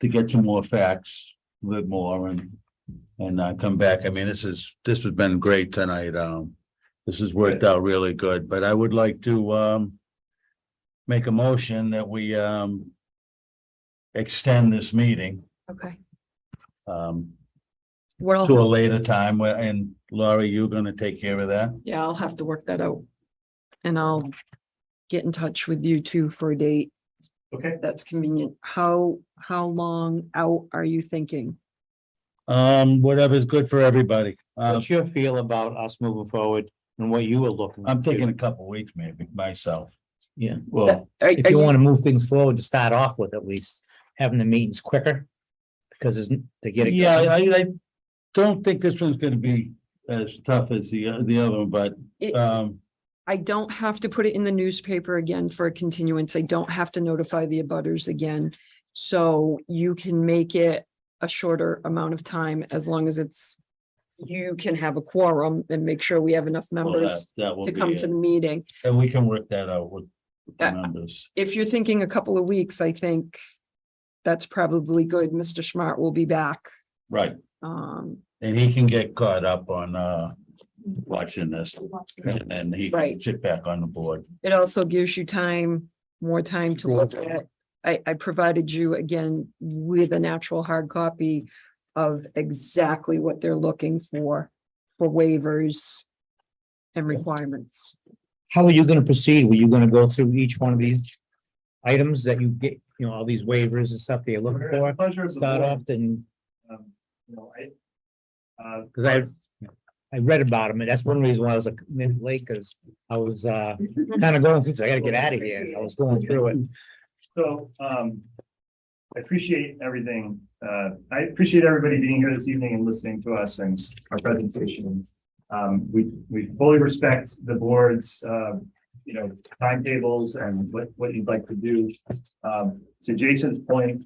to get some more facts, a little more and come back. I mean, this has been great tonight. This has worked out really good, but I would like to make a motion that we extend this meeting Okay. to Well, a later time where, and Laurie, you're gonna take care of that? yeah, I'll have to work that out. And I'll get in touch with you two for a date. Okay. That's convenient. How long out are you thinking? Whatever's good for everybody. What's your feel about us moving forward and what you were looking? I'm to do? thinking a couple weeks maybe myself. Yeah, Well, if you want to move things forward to start off with, at least having the meetings quicker. Because isn't to get it. yeah, going. I don't think this one's gonna be as tough as the other one, but I don't have to put it in the newspaper again for a continuance. I don't have to notify the abutters again. So you can make it a shorter amount of time as long as you can have a quorum and make sure we have enough well, members that will to be come to it. the meeting. And we can work that out with the members. If you're thinking a couple of weeks, I think that's probably good. Mr. Smart will be back. Right, Um, and he can get caught up on watching this and he can Right. sit back on the board. It also gives you more time to look at. I provided you again with a natural hard copy of exactly what they're looking for waivers and requirements. How are you gonna proceed? Were you gonna go through each one of these items that you get, all these waivers and stuff that you're looking for? Pleasure of the Start board. off and, You know, because I read about them, and that's one reason why I was a minute late, because I was kind of going through, so I gotta get out of here. I was going through it. So, I appreciate everything. I appreciate everybody being here this evening and listening to us and our presentation. We fully respect the board's, timetables and what you'd like to do. To Jason's point,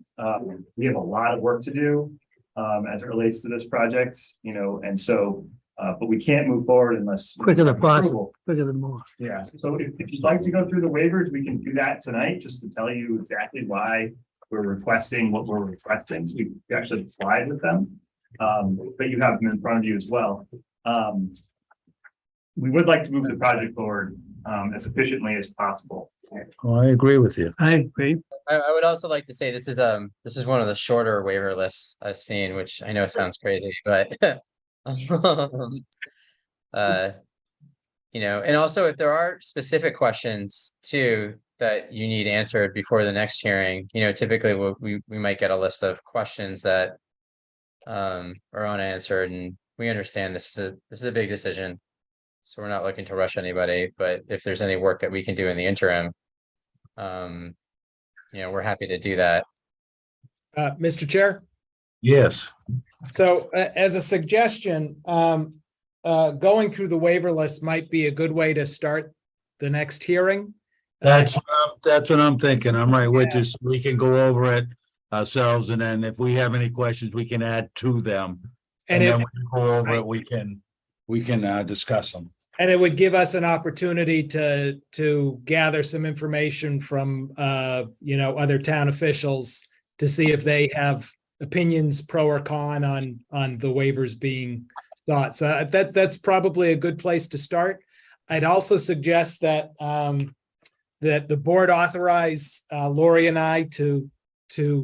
we have a lot of work to do, as it relates to this project, and so, but we can't move forward unless. Quicker than approval. possible, quicker than more. Yeah, so if you'd like to go through the waivers, we can do that tonight, just to tell you exactly why we're requesting what we're requesting. So we actually slide with them. But you have them in front of you as well. We would like to move the project forward as efficiently as possible. Oh, I agree with you. I agree. I would also like to say this is one of the shorter waiver lists I've seen, which I know sounds crazy, but and also if there are specific questions too that you need answered before the next hearing, typically we might get a list of questions that are unanswered, and we understand this is a big decision. So we're not looking to rush anybody, but if there's any work that we can do in the interim, we're happy to do that. Mr. Chair, Yes, so as a suggestion, going through the waiver list might be a good way to start the next hearing. that's what I'm thinking. I'm right with you. So we can go over it ourselves, and then if we have any questions, we can add to them. And And then it, when we go over it, we can discuss them. and it would give us an opportunity to gather some information from, other town officials to see if they have opinions pro or con on the waivers being sought. So that's probably a good place to start. I'd also suggest that that the board authorize Lori and I to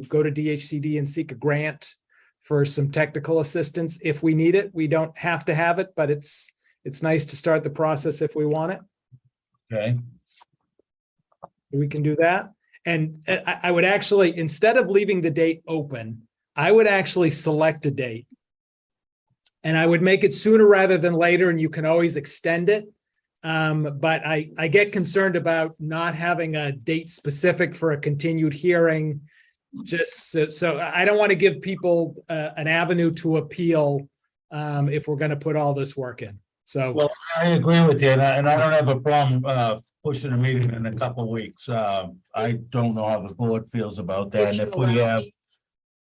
go to DHCD and seek a grant for some technical assistance if we need it. We don't have to have it, but it's nice to start the process if we want it. Okay, We can do that. And I would actually, instead of leaving the date open, I would actually select a date. And I would make it sooner rather than later, and you can always extend it. But I get concerned about not having a date specific for a continued hearing. Just so I don't want to give people an avenue to appeal if we're going to put all this work in. So. well, I agree with you, and I don't have a problem pushing a meeting in a couple of weeks. I don't know how the board feels about that, and if we have.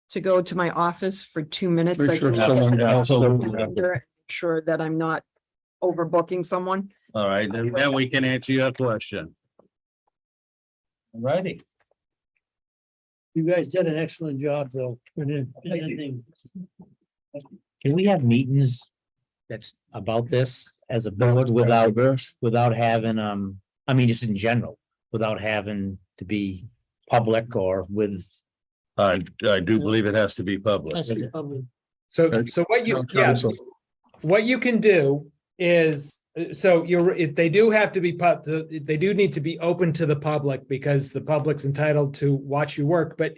To go to my office for 2 minutes. Make I sure can someone else will- sure that I'm not overbooking someone. All right, then we can answer your question. All righty. You guys did an excellent job, though. Everything. Can we have meetings that's about this as a board without having, I mean, just in general, without having to be public or with. I do believe it has to be public. That's the public. So what you, yes, what you can do is, so they do have to be they do need to be open to the public because the public's entitled to watch you work, but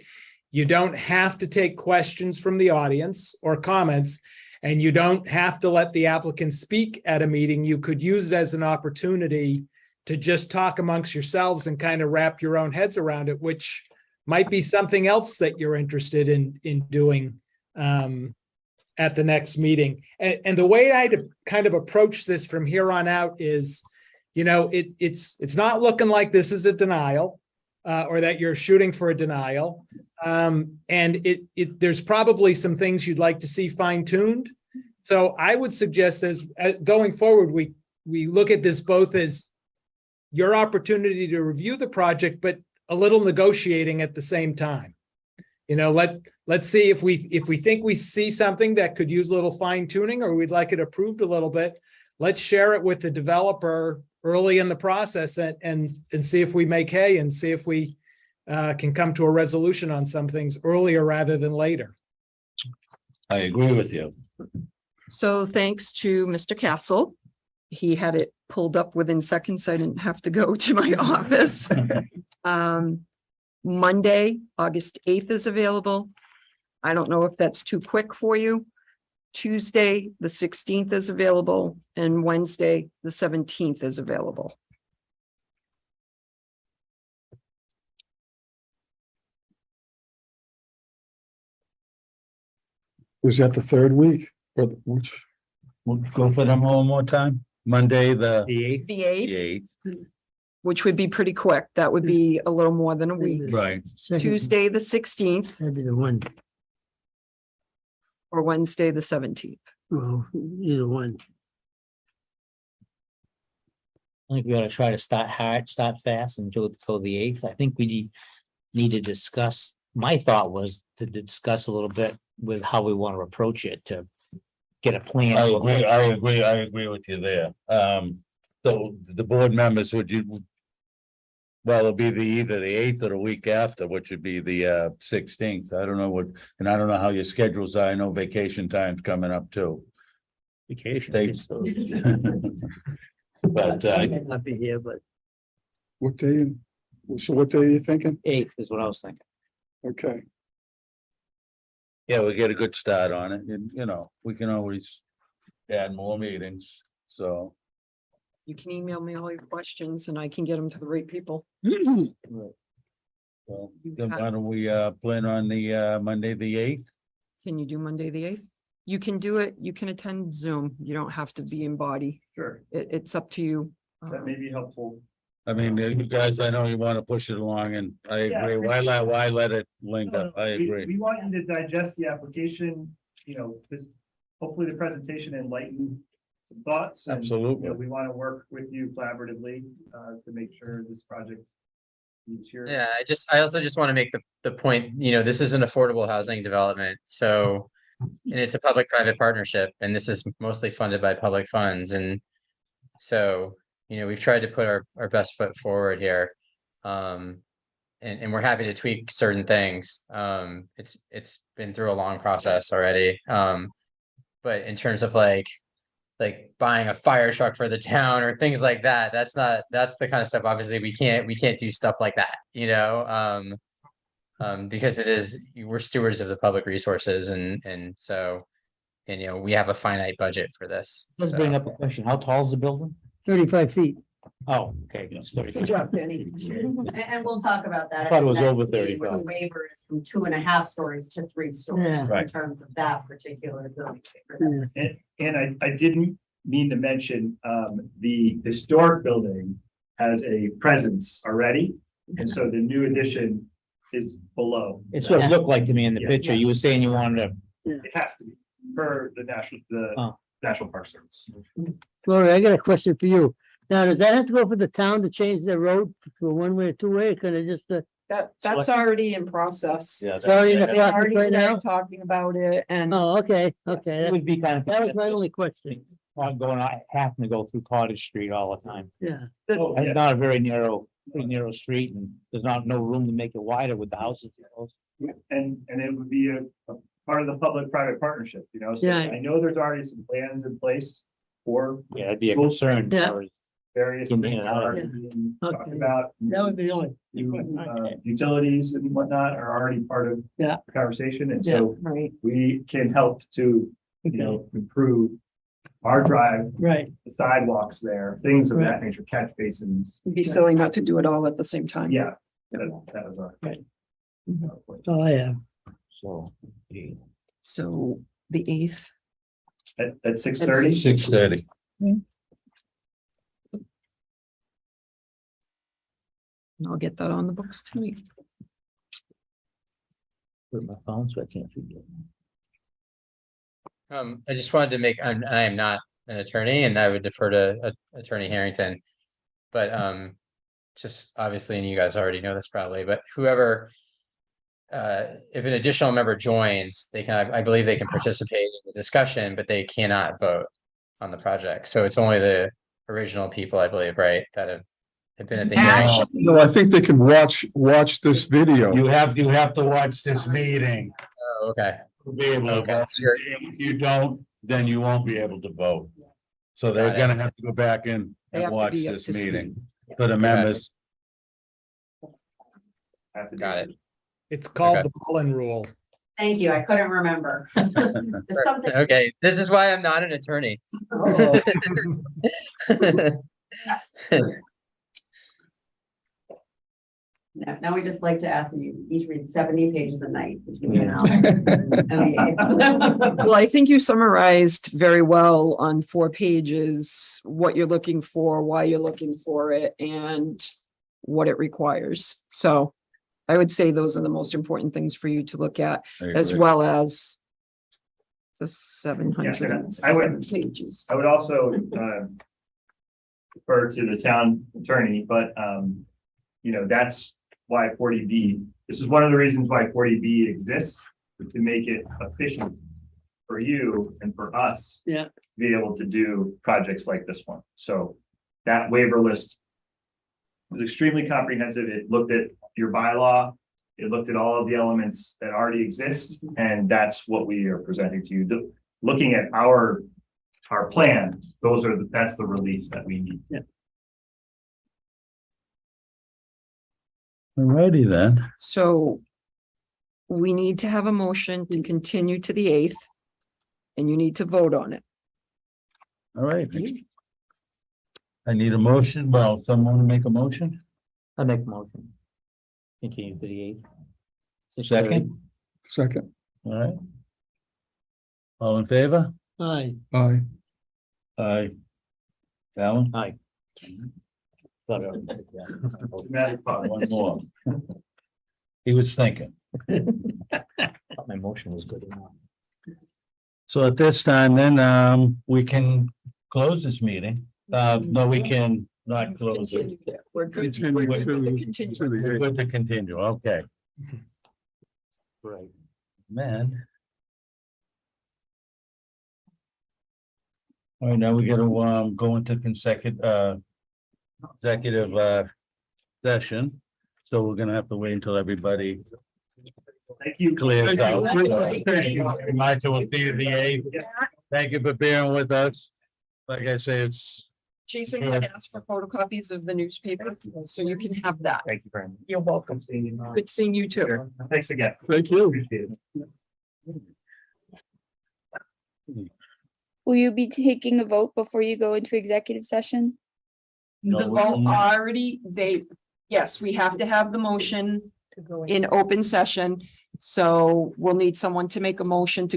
you don't have to take questions from the audience or comments, and you don't have to let the applicant speak at a meeting. You could use it as an opportunity to just talk amongst yourselves and kind of wrap your own heads around it, which might be something else that you're interested in doing at the next meeting. And the way I kind of approach this from here on out is, you know, it's not looking like this is a denial or that you're shooting for a denial. And there's probably some things you'd like to see fine tuned. So I would suggest as going forward, we look at this both as your opportunity to review the project, but a little negotiating at the same time. You know, let's see if we think we see something that could use a little fine tuning, or we'd like it approved a little bit. Let's share it with the developer early in the process and see if we make hay and see if we can come to a resolution on some things earlier rather than later. I agree with you. So thanks to Mr. Castle. He had it pulled up within seconds. I didn't have to go to my office. Monday, August 8th is available. I don't know if that's too quick for you. Tuesday, the 16th is available, and Wednesday, the 17th is available. Was that the third week or which? We'll go for them one more time. Monday, the The eighth. The 8th, 8th, which would be pretty quick. That would be a little more than a week. right? Tuesday, the 16th, That'd be the one. or Wednesday, the 17th. Well, either one. I think we ought to try to start hard, start fast and do it till the eighth. I think we need to discuss, my thought was to discuss a little bit with how we want to approach it to get a plan. I agree with you there. So the board members, well, it'll be either the 8th or the week after, which would be the 16th. I don't know and I don't know how your schedules are. I know vacation time's coming up too. Vacation. But I might not be here, but What day? So what day are you thinking? Eighth is what I was thinking. Okay. yeah, we'll get a good start on it, and you know, we can always add more meetings, so. You can email me all your questions and I can get them to the right people. So then why don't we plan on the Monday, the 8th? Can you do Monday, the 8th? You can do it. You can attend Zoom. You don't have to be in body. Sure, It's up to you. that may be helpful. I mean, you guys, I know you want to push it along, and I agree. Why let it linger? I agree. We want you to digest the application, hopefully the presentation enlighten some thoughts. and, Absolutely. We want to work with you collaboratively to make sure this project meets your. Yeah, I also just want to make the point, this is an affordable housing development, so. And it's a public-private partnership, and this is mostly funded by public funds, and so, we've tried to put our best foot forward here. And we're happy to tweak certain things. It's been through a long process already. But in terms of like buying a fire truck for the town or things like that, that's the kind of stuff, obviously, we can't do stuff like that, because we're stewards of the public resources, and so, we have a finite budget for this. Let's bring up a question. How tall is the building? 35 feet. Oh, okay. It's 35. Good job, Danny. And we'll talk about that. I thought it was at the over next meeting, where 35. The waiver is from 2.5 stories to 3 stories. Yeah. Right. In terms of that particular zoning waiver. And I didn't mean to mention, the historic building has a presence already, and so the new addition is below. It's what it looked like to me in the Yeah. picture. You were saying you wanted to, It has to be per the National Park Service. Gloria, I got a question for you. Now, does that have to go for the town to change the road to a one-way or two-way? Or can it just That's already in process. Yeah. So you're in the We've process already right now? started talking about it and Oh, okay, okay. It That would be kind of. that was my only question. I'm going, I happen to go through Cottage Street all the time. Yeah. It's not a very pretty narrow street and there's no room to make it wider with the houses. And it would be a part of the public-private partnership, you know, so Yeah. I know there's already some plans in place for Yeah, that'd be a concern. Yeah. for- various In things and that out. are already being talked Okay. about. That would be the only. Utilities and whatnot are already part of Yeah. the conversation, and Yeah. so right. we can help to, you know, improve our drive, Right. the sidewalks there, things of that nature, catch basins. It'd be silly not to do it all at the same time. Yeah, that was our. Right. Oh, yeah. So. So the 8th. At 6:30. 6:30. I'll get that on the books tonight. With my phone, so I can't forget. I just wanted to make, I am not an attorney and I would defer to Attorney Harrington. But just obviously, and you guys already know this probably, but whoever, if an additional member joins, they can, I believe they can participate in the discussion, but they cannot vote on the project. So it's only the original people, I believe, right, that have been at the hearing. No, I think they can watch this video. You have to watch this meeting. Oh, okay. To be able to Okay, vote. so you're- If you don't, then you won't be able to vote. So they're Got it. gonna have to go back in They have and to watch be up this to speed. meeting for the members. Got it. It's called Okay. the Mullen Rule. Thank you. I couldn't remember. There's something. Okay, this is why I'm not an attorney. Now we just like to ask that you each read 70 pages a night. Between now and- Well, I think you summarized very well on 4 pages, what you're looking for, why you're looking for it, and what it requires. So I would say those are the most important things for you to look at, as well as the 707 pages. I would also refer to the town attorney, but you know, that's why 40B, this is one of the reasons why 40B exists, to make it efficient for you and for us. Yeah. To be able to do projects like this one. So that waiver list was extremely comprehensive. It looked at your bylaw. It looked at all of the elements that already exist, and that's what we are presenting to you. Looking at our plan, that's the relief that we need. Yeah. Alrighty then. So we need to have a motion to continue to the 8th, and you need to vote on it. All right. I need a motion. Well, someone make a motion? I make a motion. Continue to the 8th. Second? Second. All right. All in favor? Aye. Aye. Aye. Alan? Aye. One more. He was thinking. My motion was good enough. So at this time, then, we can close this meeting. No, we can not close it. We're good. Continue We're good to- to continue. to the- We're good to continue, okay. Right. Man. All right, now we gotta, go into executive session. So we're gonna have to wait until everybody Thank you. clears Thank you. out. Thank you. Remind you, we'll see you the 8th. Thank you for bearing with us. Like I say, it's, Jason had asked for photocopies of the newspaper, so you can have that. Thank you very much. You're welcome. Good seeing you too. Sure. Thanks again. Thank you. Appreciate it. Will you be taking a vote before you go into executive session? No, The we vote will not. already, yes, we have to have the motion in open session. So we'll need someone to make a motion to go